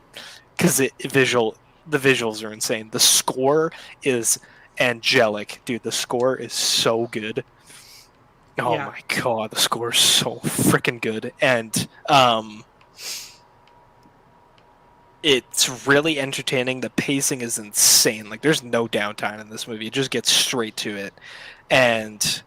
B: because the visuals are insane. The score is angelic, dude. The score is so good. Oh
A: Yeah.
B: my god, the score is so freaking good, and it's really entertaining. The pacing is insane. Like, there's no downtime in this movie. It just gets straight to it, and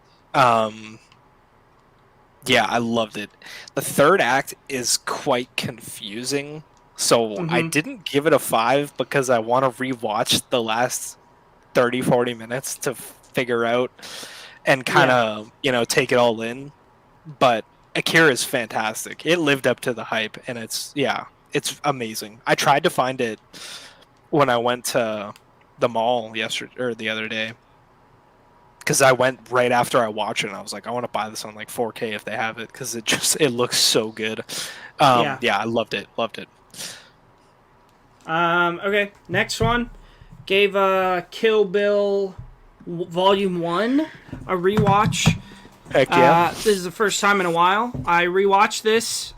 B: yeah, I loved it. The third act is quite confusing, so I didn't give it a 5 because I want to rewatch the last 30-40 minutes to figure out and kind of, take it all in. But Akira is fantastic. It lived up to the hype, and it's amazing. I tried to find it when I went to the mall yesterday or the other day, because I went right after I watched it, and I was like, I want to buy this on like 4K if they have it, because it looks so good. Yeah, I loved it.
A: Okay, next one. Gave Kill Bill Volume 1 a rewatch.
B: Heck yeah.
A: This is the first time in a while I rewatched this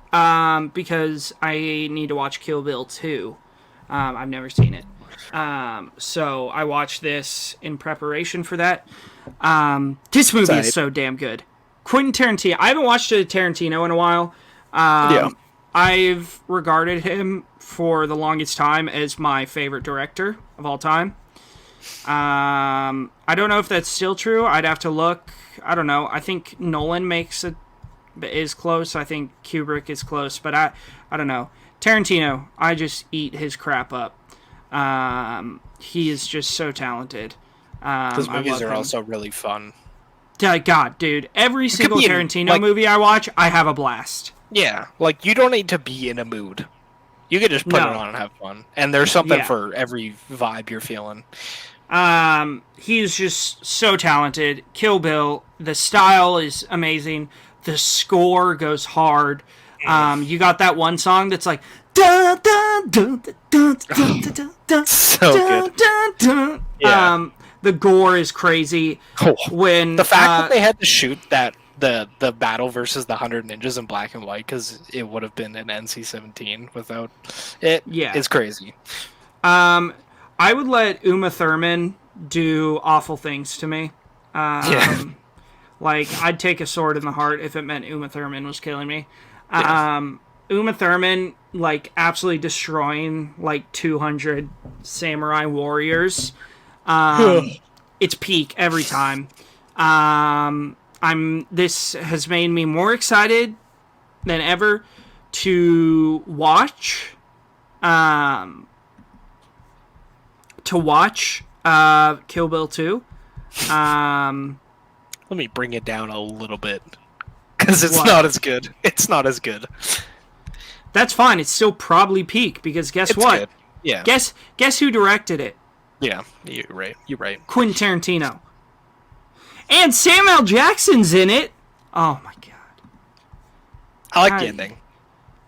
A: because I need to watch Kill Bill 2. I've never seen it. So I watched this in preparation for that. This movie is so damn good. Quentin Tarantino. I haven't watched a Tarantino in a while.
B: Yeah.
A: I've regarded him for the longest time as my favorite director of all time. I don't know if that's still true. I'd have to look. I don't know. I think Nolan is close. I think Kubrick is close, but I don't know. Tarantino, I just eat his crap up. He is just so talented.
B: Those movies are also really fun.
A: God, dude. Every single Tarantino movie I watch, I have a blast.
B: Yeah, like, you don't need to be in a mood. You can just put it on and have fun. And there's something for every vibe you're feeling.
A: He's just so talented. Kill Bill, the style is amazing. The score goes hard. You got that one song that's like da da da da da da da.
B: So good. Yeah.
A: The gore is crazy. When
B: the fact that they had to shoot the battle versus the 100 Ninjas in black and white, because it would have been an NC-17 without it, is crazy.
A: I would let Uma Thurman do awful things to me. Like, I'd take a sword in the heart if it meant Uma Thurman was killing me. Uma Thurman, like, absolutely destroying, like, 200 samurai warriors. It's peak every time. This has made me more excited than ever to watch Kill Bill 2.
B: Let me bring it down a little bit, because it's not as good. It's not as good.
A: That's fine. It's still probably peak, because guess what?
B: Good. Yeah.
A: Guess who directed it?
B: Yeah, you're right.
A: Quentin Tarantino. And Samuel Jackson's in it. Oh my god.
B: I like the ending.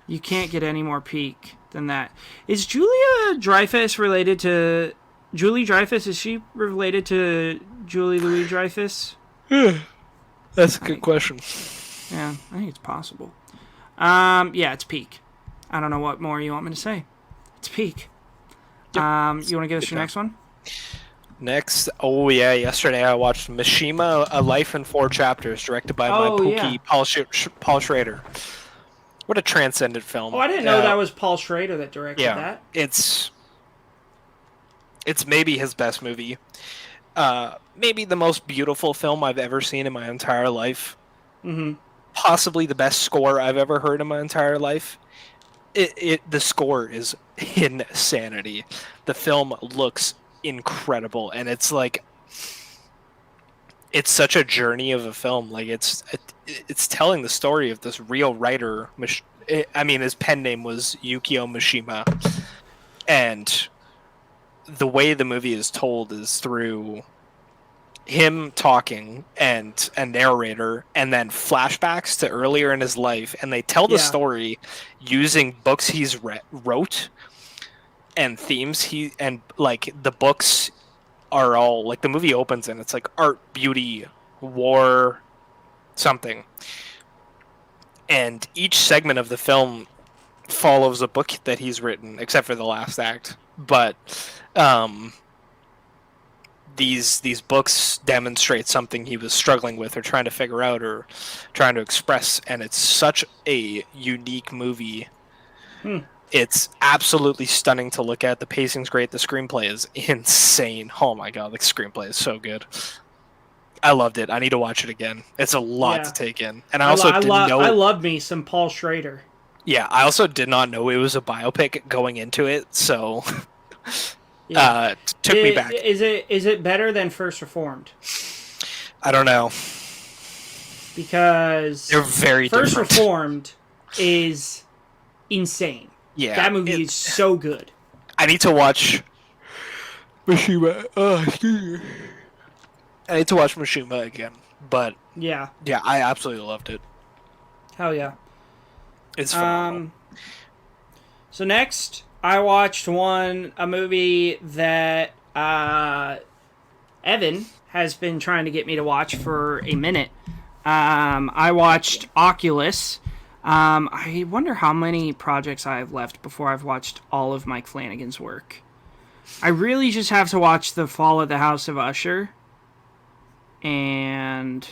A: You can't get any more peak than that. Is Julia Dreyfus related to Julie Dreyfus? Is she related to Julie Louis-Dreyfus?
B: That's a good question.
A: Yeah, I think it's possible. Yeah, it's peak. I don't know what more you want me to say. It's peak.
B: Yep.
A: You want to give us your next one?
B: Next, yesterday I watched Mishima: A Life in 4 Chapters, directed by my Pookie, Paul Schrader. What a transcendent film!
A: Oh, I didn't know that was Paul Schrader that directed that.
B: It's maybe his best movie. Maybe the most beautiful film I've ever seen in my entire life.
A: Mm-hmm.
B: Possibly the best score I've ever heard in my entire life. The score is insanity. The film looks incredible, and it's like, it's such a journey of a film. Like, it's telling the story of this real writer. I mean, his pen name was Yukio Mishima, and the way the movie is told is through him talking and a narrator, and then flashbacks to earlier in his life, and they tell the
A: Yeah.
B: story using books he's wrote and themes like the books are all like, the movie opens and it's like art, beauty, war, something, and each segment of the film follows a book that he's written, except for the last act. But these books demonstrate something he was struggling with or trying to figure out or trying to express, and it's such a unique movie. It's absolutely stunning to look at. The pacing's great. The screenplay is insane. Oh my god, the screenplay is so good. I loved it. I need to watch it again. It's a lot to take in. And I also didn't know...
A: I love me some Paul Schrader.
B: Yeah, I also did not know it was a biopic going into it, so took me back.
A: Is it better than First Reformed?
B: I don't know.
A: Because
B: they're very different.
A: First Reformed is insane.
B: Yeah,
A: that movie is so good.
B: I need to watch Mishima. Excuse me. I need to watch Mishima again, but yeah, I absolutely loved it.
A: Hell yeah,
B: it's phenomenal.
A: So next, I watched a movie that Evan has been trying to get me to watch for a minute. I watched Oculus. I wonder how many projects I have left before I've watched all of Mike Flanagan's work. I really just have to watch The Fall of the House of Usher. And...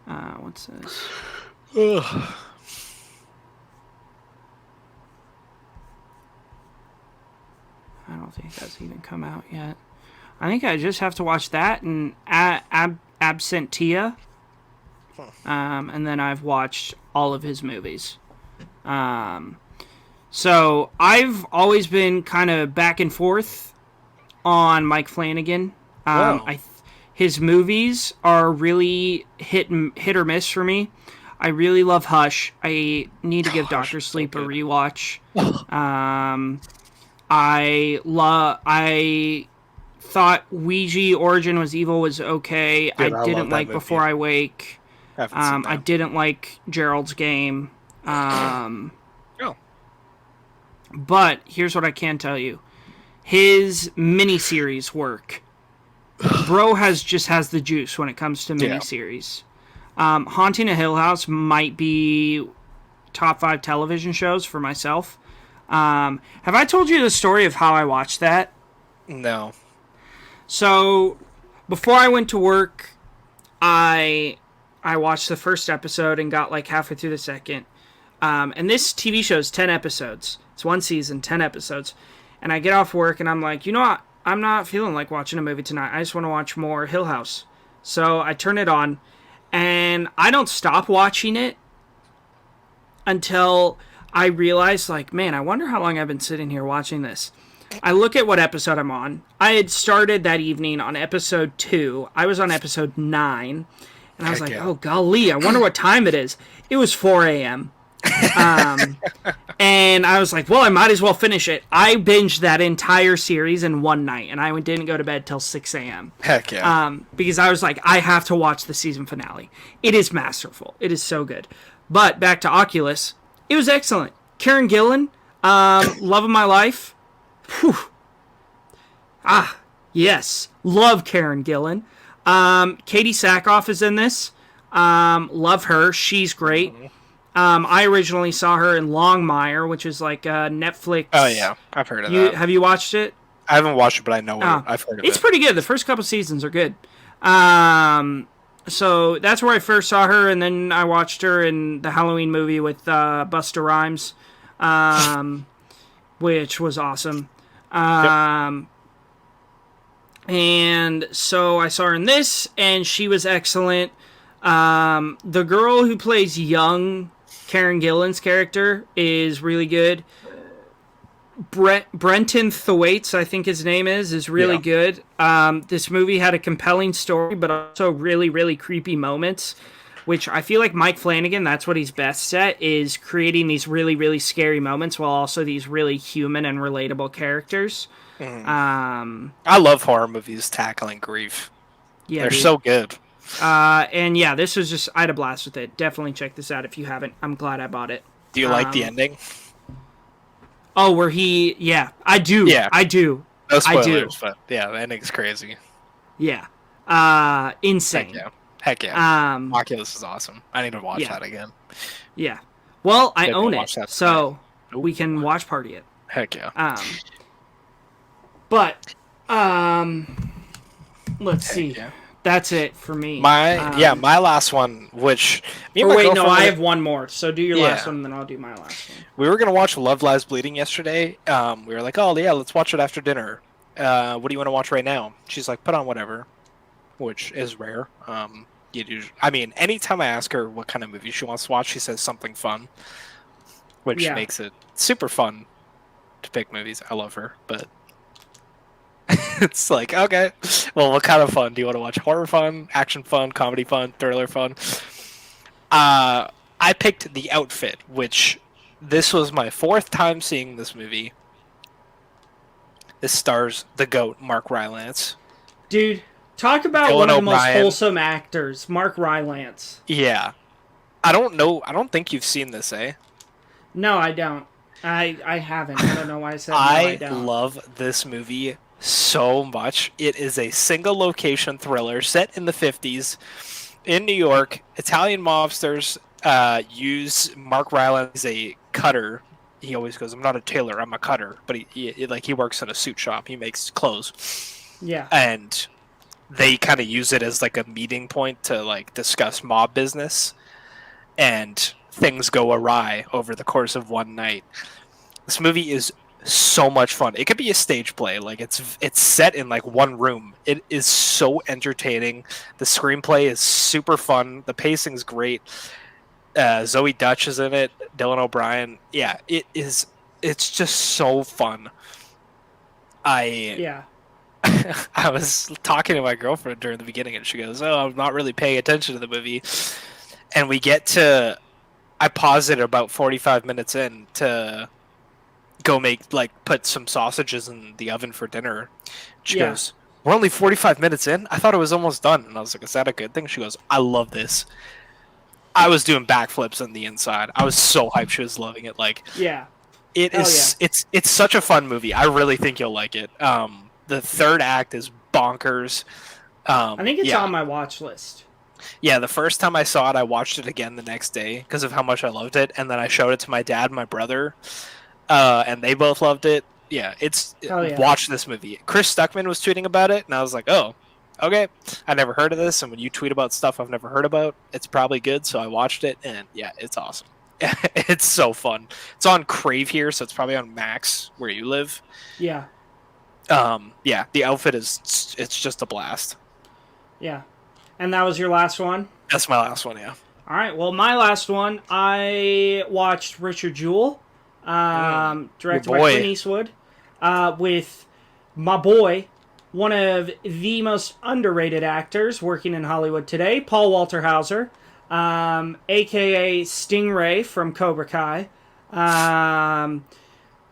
A: what's this?
B: Ugh.
A: I don't think that's even come out yet. I think I just have to watch that and Absentia. And then I've watched all of his movies. So I've always been kind of back and forth on Mike Flanagan. His movies are really hit or miss for me. I really love Hush. I need to give Dr. Sleep a rewatch. I thought Ouija Origin Was Evil was okay.
B: Dude,
A: I didn't like Before I Wake. I didn't like Gerald's Game. But here's what I can tell you. His miniseries work. Bro has the juice when it comes to miniseries. Haunting a Hill House might be top 5 television shows for myself. Have I told you the story of how I watched that?
B: No.
A: So, before I went to work, I watched the first episode and got like halfway through the second. And this TV show is 10 episodes. It's one season, 10 episodes. And I get off work and I'm like, you know what? I'm not feeling like watching a movie tonight. I just want to watch more Hill House. So I turn it on and I don't stop watching it until I realize, like, man, I wonder how long I've been sitting here watching this. I look at what episode I'm on. I had started that evening on episode 2. I was on episode 9. And I was like, oh, golly, I wonder what time it is. It was 4 a.m. And I was like, well, I might as well finish it. I binged that entire series in one night, and I didn't go to bed till 6 a.m.
B: Heck yeah.
A: Because I was like, I have to watch the season finale. It is masterful. It is so good. But back to Oculus, it was excellent. Karen Gillan, love of my life. Whew. Yes. Love Karen Gillan. Katie Sackhoff is in this. Love her. She's great. I originally saw her in Longmire, which is like Netflix.
B: Oh, yeah. I've heard of that.
A: Have you watched it?
B: I haven't watched it, but I know it. I've heard of it.
A: It's pretty good. The first couple seasons are good. So that's where I first saw her, and then I watched her in the Halloween movie with Busta Rhymes, which was awesome. And so I saw her in this, and she was excellent. The girl who plays young Karen Gillan's character is really good. Brenton Thwaites, I think his name is really
B: Yeah.
A: good. This movie had a compelling story, but also really, really creepy moments, which I feel like Mike Flanagan, that's what he's best at, is creating these really, really scary moments while also these really human and relatable characters.
B: Mhm.
A: Um,
B: I love horror movies tackling grief.
A: yeah,
B: They're
A: dude.
B: so good.
A: And yeah, this was just, I had a blast with it. Definitely check this out if you haven't. I'm glad I bought it.
B: Do you like the ending?
A: Oh, where yeah, I do.
B: Yeah.
A: I do.
B: No
A: I do.
B: spoilers, but yeah, the ending's crazy.
A: Yeah.
B: Heck
A: Insane.
B: yeah. Heck yeah.
A: Um,
B: Oculus is awesome. I need to watch
A: yeah.
B: that again.
A: Yeah. Well, I
B: Maybe I'll
A: own it,
B: watch that tonight.
A: so
B: Ooh.
A: we can watch party it.
B: Heck yeah.
A: But let's
B: Heck
A: see.
B: yeah.
A: That's it for me.
B: My last one, which me and
A: Or
B: my
A: wait, no,
B: girlfriend
A: I have one more. So do your last
B: yeah.
A: one, and then I'll do my last one.
B: We were gonna watch Love Lies Bleeding yesterday. We were like, oh yeah, let's watch it after dinner. What do you want to watch right now? She's like, put on whatever, which is rare. I mean, anytime I ask her what kind of movie she wants to watch, she says something fun, which
A: Yeah.
B: makes it super fun to pick movies. I love her, but it's like, okay, well, what kind of fun do you want to watch? Horror fun, action fun, comedy fun, thriller fun? I picked The Outfit, which this was my fourth time seeing this movie. This stars the GOAT, Mark Rylance.
A: Dude, talk about
B: Dylan
A: one of the most
B: O'Brien.
A: wholesome actors, Mark Rylance.
B: Yeah. I don't know. I don't think you've seen this, eh?
A: No, I don't. I haven't. I don't know why I said no,
B: I
A: I don't.
B: love this movie so much. It is a single location thriller set in the 50s in New York. Italian mobsters use Mark Rylance as a cutter. He always goes, "I'm not a tailor, I'm a cutter." But he works in a suit shop. He makes clothes.
A: Yeah.
B: And they kind of use it as like a meeting point to like discuss mob business, and things go awry over the course of one night. This movie is so much fun. It could be a stage play. Like it's set in like one room. It is so entertaining. The screenplay is super fun. The pacing's great. Zoe Dutch is in it. Dylan O'Brien. Yeah, it is. It's just so fun.
A: Yeah.
B: I was talking to my girlfriend during the beginning, and she goes, "Oh, I'm not really paying attention to the movie." And we get to, I pause it about 45 minutes in to go put some sausages in the oven for dinner. She goes, "We're only 45 minutes in? I thought it was almost done." And I was like, "Is that a good thing?" She goes, "I love this." I was doing backflips on the inside. I was so hyped. She was loving it. Like,
A: Yeah.
B: it is.
A: Yeah.
B: It's such a fun movie. I really think you'll like it. The third act is bonkers.
A: I think it's on my watch list.
B: Yeah, the first time I saw it, I watched it again the next day because of how much I loved it, and then I showed it to my dad and my brother, and they both loved it. Yeah, watch this movie. Chris Stuckman was tweeting about it, and I was like, oh, okay. I never heard of this, and when you tweet about stuff I've never heard about, it's probably good. So I watched it, and yeah, it's awesome. It's so fun. It's on Crave here, so it's probably on Max where you live.
A: Yeah.
B: Yeah, The Outfit it's just a blast.
A: Yeah. And that was your last one?
B: That's my last one, yeah.
A: All right. Well, my last one, I watched Richard Jewell, directed by Clint Eastwood, with my boy, one of the most underrated actors working in Hollywood today, Paul Walter Hauser, a.k.a. Stingray from Cobra Kai.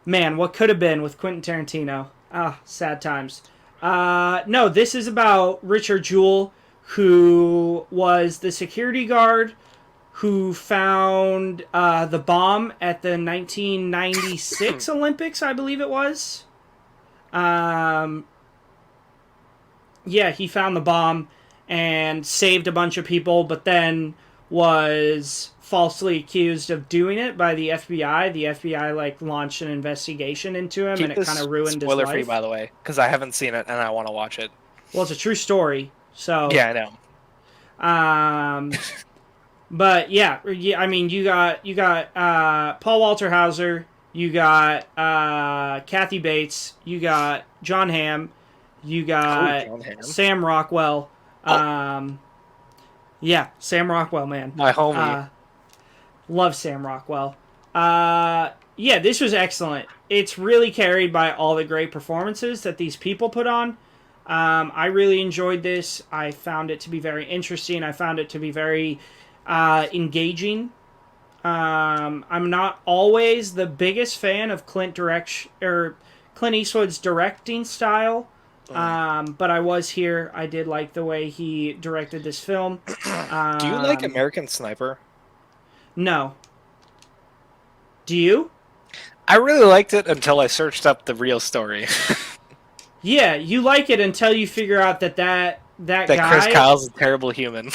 A: Man, what could have been with Quentin Tarantino. Ah, sad times. No, this is about Richard Jewell, who was the security guard who found the bomb at the 1996 Olympics, I believe it was. Yeah, he found the bomb and saved a bunch of people, but then was falsely accused of doing it by the FBI. The FBI launched an investigation into him, and it kind of ruined his life.
B: Spoiler free, by the way, because I haven't seen it and I want to watch it.
A: Well, it's a true story, so
B: yeah, I
A: know. But yeah, I mean, you got Paul Walter Hauser, you got Kathy Bates, you got John Hamm, you got Sam Rockwell. Yeah, Sam Rockwell, man,
B: my homie.
A: Love Sam Rockwell. Yeah, this was excellent. it's really carried by all the great performances that these people put on. I really enjoyed this. I found it to be very interesting. I found it to be very engaging. I'm not always the biggest fan of Clint Eastwood's directing style, but I was here. I did like the way he directed this film.
B: Do you like American Sniper?
A: No. Do you?
B: I really liked it until I searched up the real story.
A: Yeah, you like it until you figure out that
B: That
A: guy.
B: Chris Kyle's a terrible human.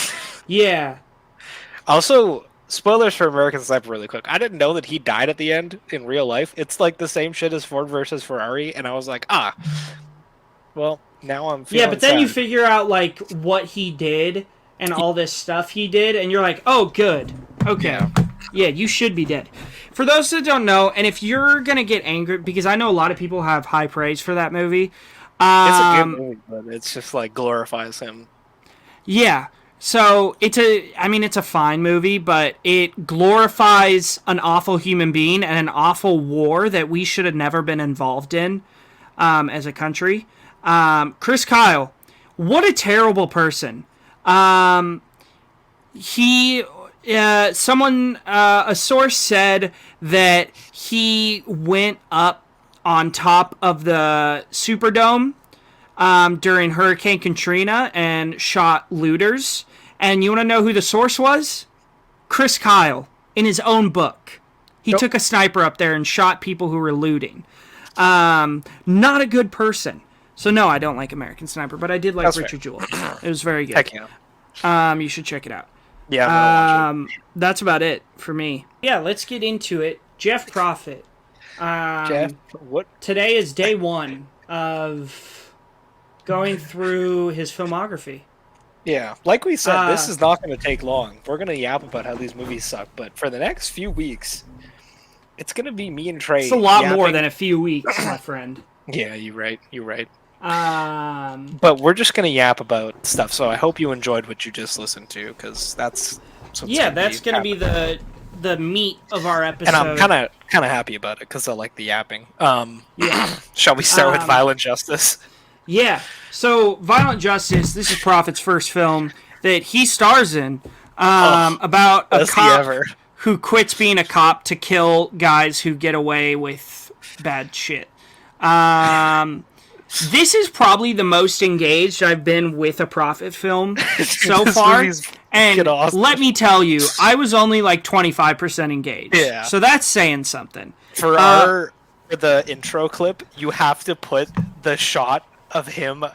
A: Yeah.
B: Also, spoilers for American Sniper really quick. I didn't know that he died at the end in real life. It's like the same shit as Ford versus Ferrari, and I was like, well, now I'm feeling
A: Yeah, but then
B: sad.
A: you figure out like what he did and all this stuff he did, and you're like, oh, good. Okay. Yeah, you should be dead. For those that don't know, and if you're gonna get angry, because I know a lot of people have high praise for that movie.
B: It's a good movie, but it's just like glorifies him.
A: Yeah. So it's a fine movie, but it glorifies an awful human being and an awful war that we should have never been involved in as a country. Chris Kyle, what a terrible person. A source said that he went up on top of the Superdome during Hurricane Katrina and shot looters. And you want to know who the source was? Chris Kyle, in his own book. He took a sniper up there and shot people who were looting. Not a good person. So no, I don't like American Sniper, but I did like Richard Jewell. It was very good.
B: Heck yeah.
A: You should check it out.
B: Yeah, I'm gonna watch it.
A: That's about it for me. Yeah, let's get into it. Jeff Profitt.
B: Jeff, what?
A: Today is day one of going through his filmography.
B: Yeah, like we said, this is not going to take long. We're going to yap about how these movies suck, but for the next few weeks, it's going to be me and Trey.
A: It's a lot more than a few weeks, my friend.
B: Yeah, you're right. You're right.
A: But
B: we're just going to yap about stuff, so I hope you enjoyed what you just listened to, because that's
A: that's going to be the meat of our episode.
B: And I'm kind of happy about it, because I like the yapping. Shall we start with Violent Justice?
A: Yeah. So, Violent Justice, this is Profitt's first film that he stars in, about a cop who quits being a cop to kill guys who get away with bad shit. This is probably the most engaged I've been with a Profitt film so far. And
B: awesome.
A: Let me tell you, I was only like 25% engaged.
B: Yeah.
A: So that's saying something.
B: For the intro clip, you have to put the shot of him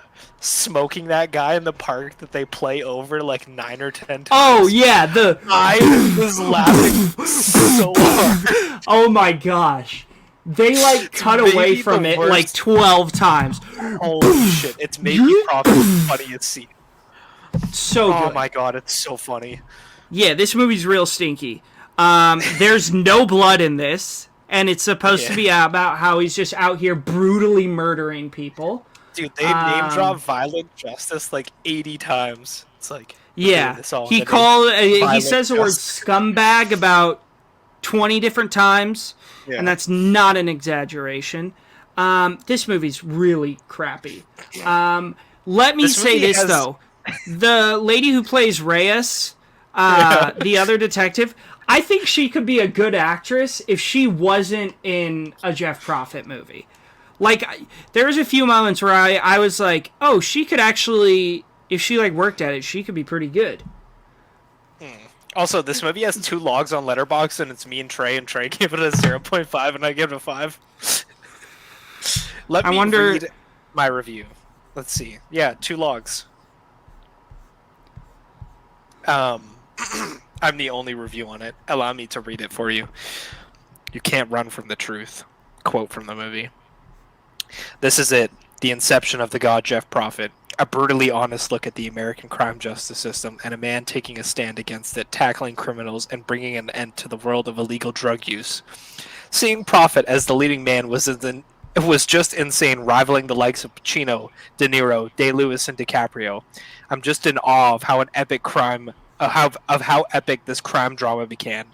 B: smoking that guy in the park that they play over like 9 or 10 times.
A: Oh yeah,
B: I was laughing so hard.
A: Oh my gosh. They like cut away from it like 12 times.
B: Holy shit, it's maybe probably the funniest scene.
A: So good.
B: Oh my god, it's so funny.
A: Yeah, this movie's real stinky. There's no blood in this, and it's supposed to be about how he's just out here brutally murdering people.
B: Dude, they name drop Violent Justice like 80 times. It's like,
A: yeah, he says the word scumbag about 20 different times, and that's not an exaggeration. This movie's really crappy. Let me say this though. The lady who plays Reyes, the other detective, I think she could be a good actress if she wasn't in a Jeff Profitt movie. Like, there was a few moments where I was like, oh, she could actually, if she like worked at it, she could be pretty good.
B: Also, this movie has 2 logs on Letterboxd, and it's me and Trey gave it a 0.5, and I gave it a 5. Let me read my review. Let's see. Yeah, 2 logs. I'm the only review on it. Allow me to read it for you. You can't run from the truth. Quote from the movie. This is it. The inception of the god Jeff Profitt. A brutally honest look at the American crime justice system and a man taking a stand against it, tackling criminals and bringing an end to the world of illegal drug use. Seeing Profitt as the leading man was just insane, rivaling the likes of Pacino, De Niro, Day-Lewis, and DiCaprio. I'm just in awe of how how epic this crime drama began.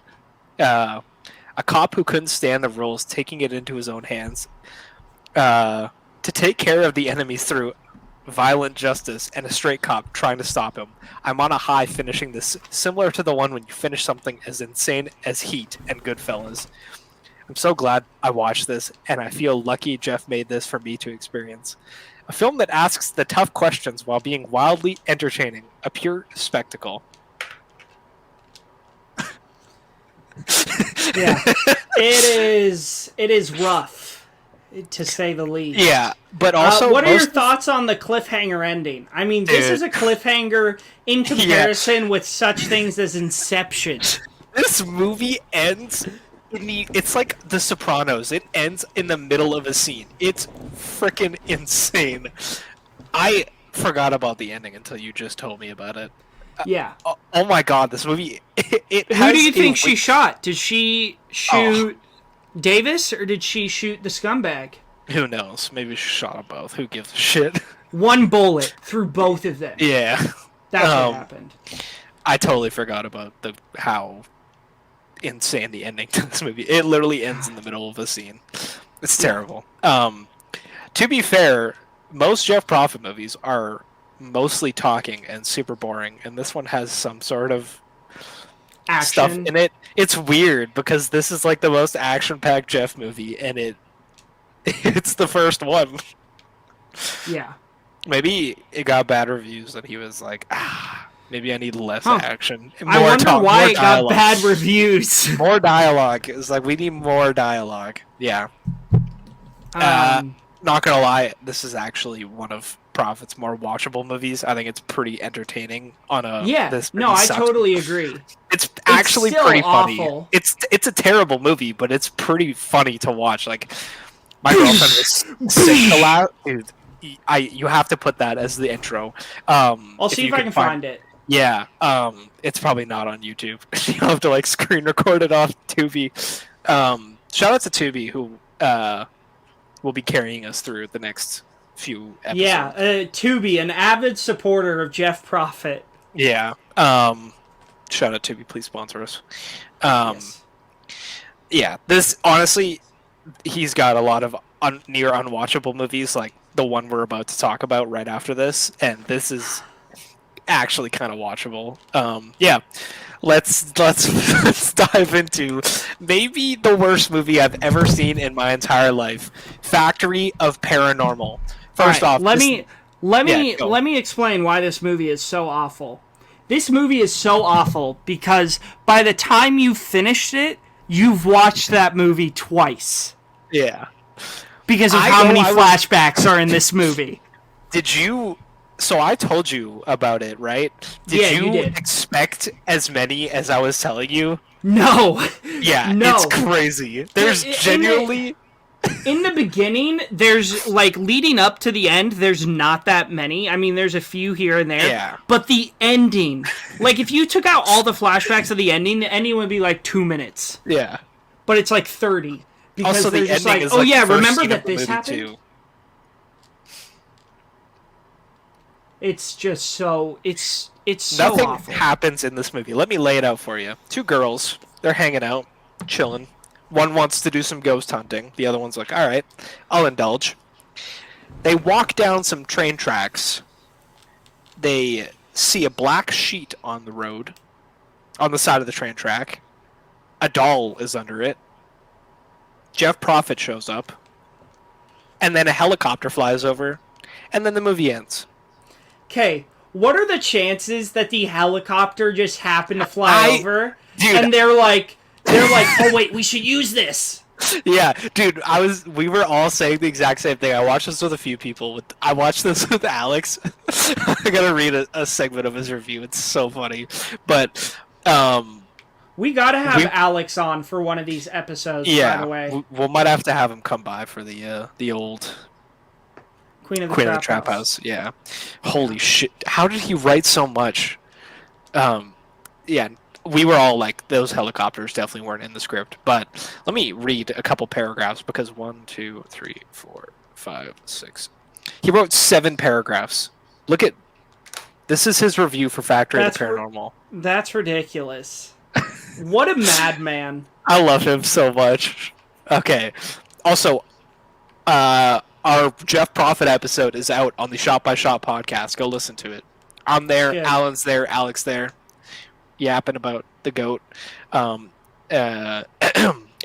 B: A cop who couldn't stand the rules, taking it into his own hands to take care of the enemies through violent justice, and a straight cop trying to stop him. I'm on a high finishing this, similar to the one when you finish something as insane as Heat and Goodfellas. I'm so glad I watched this, and I feel lucky Jeff made this for me to experience. A film that asks the tough questions while being wildly entertaining. A pure spectacle.
A: Yeah. It is rough, to say the least.
B: Yeah, but also...
A: what are your thoughts on the cliffhanger ending? I mean, this is a cliffhanger in comparison with such things as Inception.
B: This movie ends... It's like The Sopranos. It ends in the middle of a scene. It's freaking insane. I forgot about the ending until you just told me about it.
A: Yeah.
B: Oh my god, this movie...
A: Who do you think she shot? Did she shoot Davis, or did she shoot the scumbag?
B: Who knows? Maybe she shot them both. Who gives a shit?
A: One bullet through both of them.
B: Yeah.
A: That's what happened.
B: I totally forgot about how insane the ending to this movie. It literally ends in the middle of a scene. It's terrible. To be fair, most Jeff Profitt movies are mostly talking and super boring, and this one has some sort of
A: Action
B: stuff in it. It's weird because this is like the most action-packed Jeff movie, and it's the first one.
A: Yeah.
B: Maybe it got bad reviews, and he was like, maybe I need less action.
A: I wonder why it got bad reviews.
B: More dialogue. It's like, we need more dialogue. Yeah. Not gonna lie, this is actually one of Profitt's more watchable movies. I think it's pretty entertaining on a...
A: I totally agree.
B: It's actually pretty funny.
A: Awful.
B: It's a terrible movie, but it's pretty funny to watch. Like, my girlfriend was sick a lot. Dude, you have to put that as the intro.
A: I'll see if I can find it.
B: Yeah, it's probably not on YouTube. You'll have to like screen record it off Tubi. Shout out to Tubi, who will be carrying us through the next few episodes.
A: Yeah, Tubi, an avid supporter of Jeff Profitt.
B: Yeah. Shout out Tubi, please sponsor us.
A: Yes.
B: Yeah, this honestly, he's got a lot of near unwatchable movies, like the one we're about to talk about right after this, and this is actually kind of watchable. Yeah, let's dive into maybe the worst movie I've ever seen in my entire life, Factory of Paranormal. First off,
A: let me explain why this movie is so awful. This movie is so awful because by the time you finished it, you've watched that movie twice.
B: Yeah.
A: Because of how many flashbacks are in this movie.
B: Did you... So I told you about it, right? Did you expect as many as I was telling you?
A: No.
B: Yeah, no. It's crazy. There's genuinely...
A: In the beginning, there's, like, leading up to the end, there's not that many. I mean, there's a few here and there.
B: Yeah.
A: But the ending... Like, if you took out all the flashbacks of the ending would be, like, 2 minutes.
B: Yeah.
A: But it's, like, 30. Because
B: also,
A: they're just like, oh,
B: like,
A: yeah, remember that this happened?
B: Too.
A: It's just so... It's so
B: Nothing
A: awful.
B: happens in this movie. Let me lay it out for you. Two girls. They're hanging out. Chilling. One wants to do some ghost hunting. The other one's like, all right, I'll indulge. They walk down some train tracks. They see a black sheet on the road, on the side of the train track. A doll is under it. Jeff Profitt shows up. And then a helicopter flies over. And then the movie ends.
A: Okay, what are the chances that the helicopter just happened to fly over?
B: Dude,
A: and they're like, oh wait, we should use this.
B: Yeah, dude, we were all saying the exact same thing. I watched this with a few people. I watched this with Alex. I gotta read a segment of his review. It's so funny. But,
A: we gotta have Alex on for one of these episodes, by the way.
B: We might have to have him come by for the old
A: Queen of the
B: Trap House. Yeah. Holy shit. How did he write so much? Yeah, we were all like, those helicopters definitely weren't in the script. But let me read a couple paragraphs because 1, 2, 3, 4, 5, 6. He wrote 7 paragraphs. Look at... This is his review for Factory of the Paranormal.
A: That's ridiculous. What a madman.
B: I love him so much. Okay. Also, our Jeff Profitt episode is out on the Shot by Shot podcast. Go listen to it. I'm there.
A: Good.
B: Alan's there. Alex there. Yapping about the goat. Um, uh,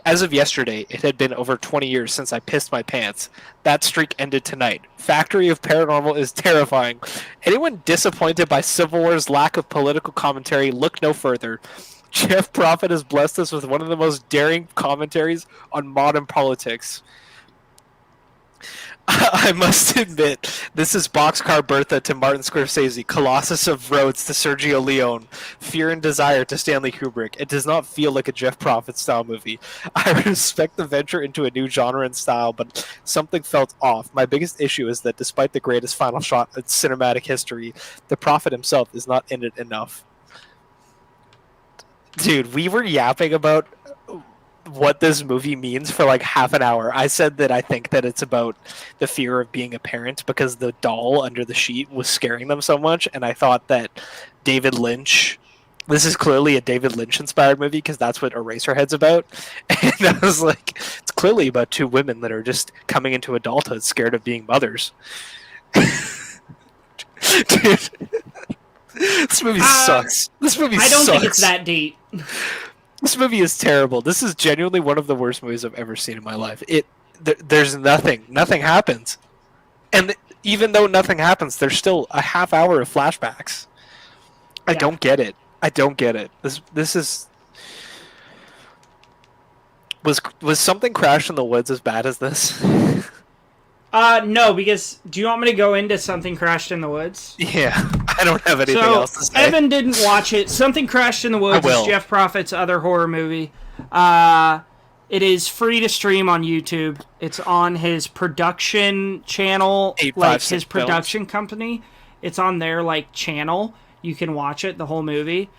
B: as of yesterday, it had been over 20 years since I pissed my pants. That streak ended tonight. Factory of Paranormal is terrifying. Anyone disappointed by Civil War's lack of political commentary, look no further. Jeff Profitt has blessed us with one of the most daring commentaries on modern politics. I must admit, this is Boxcar Bertha to Martin Scorsese, Colossus of Rhodes to Sergio Leone, Fear and Desire to Stanley Kubrick. It does not feel like a Jeff Profitt style movie. I respect the venture into a new genre and style, but something felt off. My biggest issue is that despite the greatest final shot in cinematic history, the Prophet himself is not in it enough. Dude, we were yapping about what this movie means for like half an hour. I said that I think that it's about the fear of being a parent because the doll under the sheet was scaring them so much, and I thought that David Lynch, this is clearly a David Lynch inspired movie because that's what Eraserhead's about. And I was like, it's clearly about two women that are just coming into adulthood scared of being mothers. Dude, this movie sucks. This movie
A: I don't
B: sucks.
A: think it's that deep.
B: This movie is terrible. This is genuinely one of the worst movies I've ever seen in my life. There's nothing. Nothing happens. And even though nothing happens, there's still a half hour of flashbacks. I don't get it. I don't get it. This is... Was Something Crashed in the Woods as bad as this?
A: No, because do you want me to go into Something Crashed in the Woods?
B: Yeah, I don't have anything else to say.
A: Evan didn't watch it. Something Crashed in the Woods is Jeff Profitt's other horror movie. It is free to stream on YouTube. It's on his production channel, like his production company. It's on their like channel. You can watch it, the whole movie.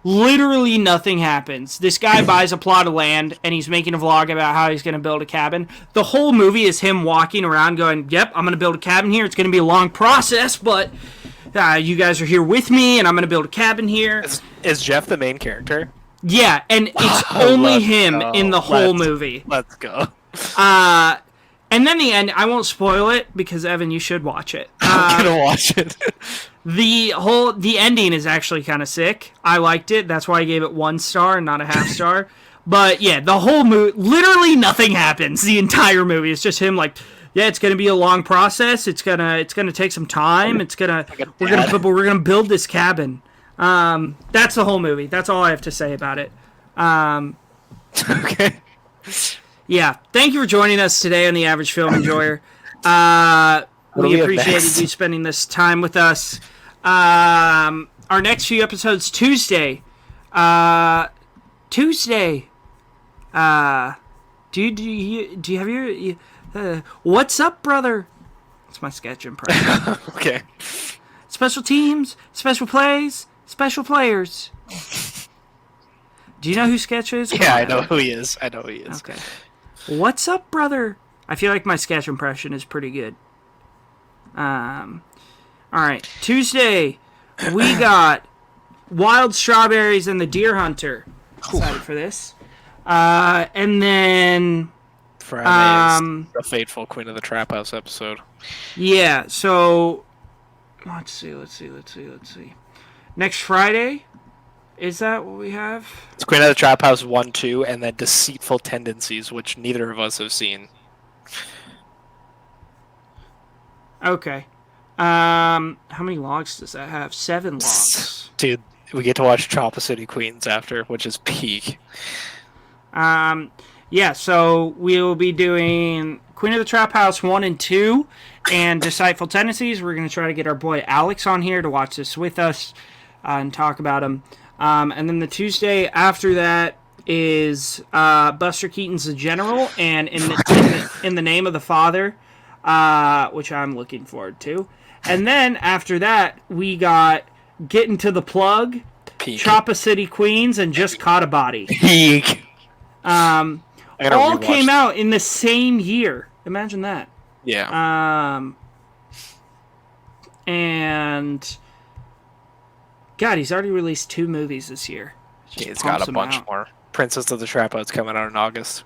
A: Literally nothing happens. This guy buys a plot of land and he's making a vlog about how he's going to build a cabin. The whole movie is him walking around going, yep, I'm going to build a cabin here. It's going to be a long process, but you guys are here with me and I'm going to build a cabin here.
B: Is Jeff the main character?
A: Yeah, and it's only him in the whole movie.
B: Let's go.
A: And then the end, I won't spoil it because Evan, you should watch it.
B: I'm going to watch it.
A: The ending is actually kind of sick. I liked it. That's why I gave it 1 star and not a half star. But yeah, the whole movie, literally nothing happens. The entire movie, it's just him like, yeah, it's gonna be a long process. It's gonna take some time. We're gonna build this cabin. That's the whole movie. That's all I have to say about it.
B: Okay.
A: Yeah, thank you for joining us today on The Average Film Enjoyer. We appreciated you spending this time with us. Our next few episodes Tuesday. Do you have your what's up, brother? It's my sketch impression.
B: Okay.
A: Special teams, special plays, special players. Do you know who Sketch is?
B: Yeah, I know who he is.
A: Okay. What's up, brother? I feel like my sketch impression is pretty good. All right. Tuesday, we got Wild Strawberries and the Deer Hunter. Excited for this. And then
B: Friday is the fateful Queen of the Trap House episode.
A: Yeah, so let's see. Next Friday, is that what we have?
B: It's Queen of the Trap House 1, 2, and then Deceitful Tendencies, which neither of us have seen.
A: Okay. How many logs does that have? 7 logs.
B: Dude, we get to watch Choppa City Queens after, which is peak.
A: Yeah, so we'll be doing Queen of the Trap House 1 and 2 and Deceitful Tendencies. We're going to try to get our boy Alex on here to watch this with us and talk about him. And then the Tuesday after that is Buster Keaton's The General and in the Name of the Father, which I'm looking forward to. And then after that, we got Getting to the Plug,
B: Peak.
A: Choppa City Queens, and Just Caught a Body.
B: Peak.
A: All came out in the same year. Imagine that.
B: Yeah.
A: And God, he's already released 2 movies this year.
B: He's got a bunch more. Princess of the Trap Out's coming out in August.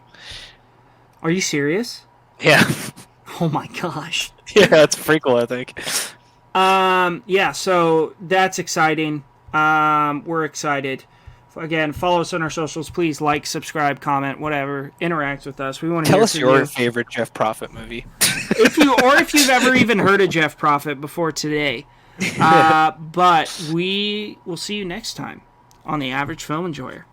A: Are you serious?
B: Yeah.
A: Oh my gosh.
B: Yeah, it's a prequel, I think.
A: Yeah, so that's exciting. We're excited. Again, follow us on our socials. Please like, subscribe, comment, whatever. Interact with us. We want to
B: Tell
A: hear
B: us
A: from
B: your
A: you.
B: favorite Jeff Profitt movie.
A: If you've ever even heard of Jeff Profitt before today. But we will see you next time on The Average Film Enjoyer.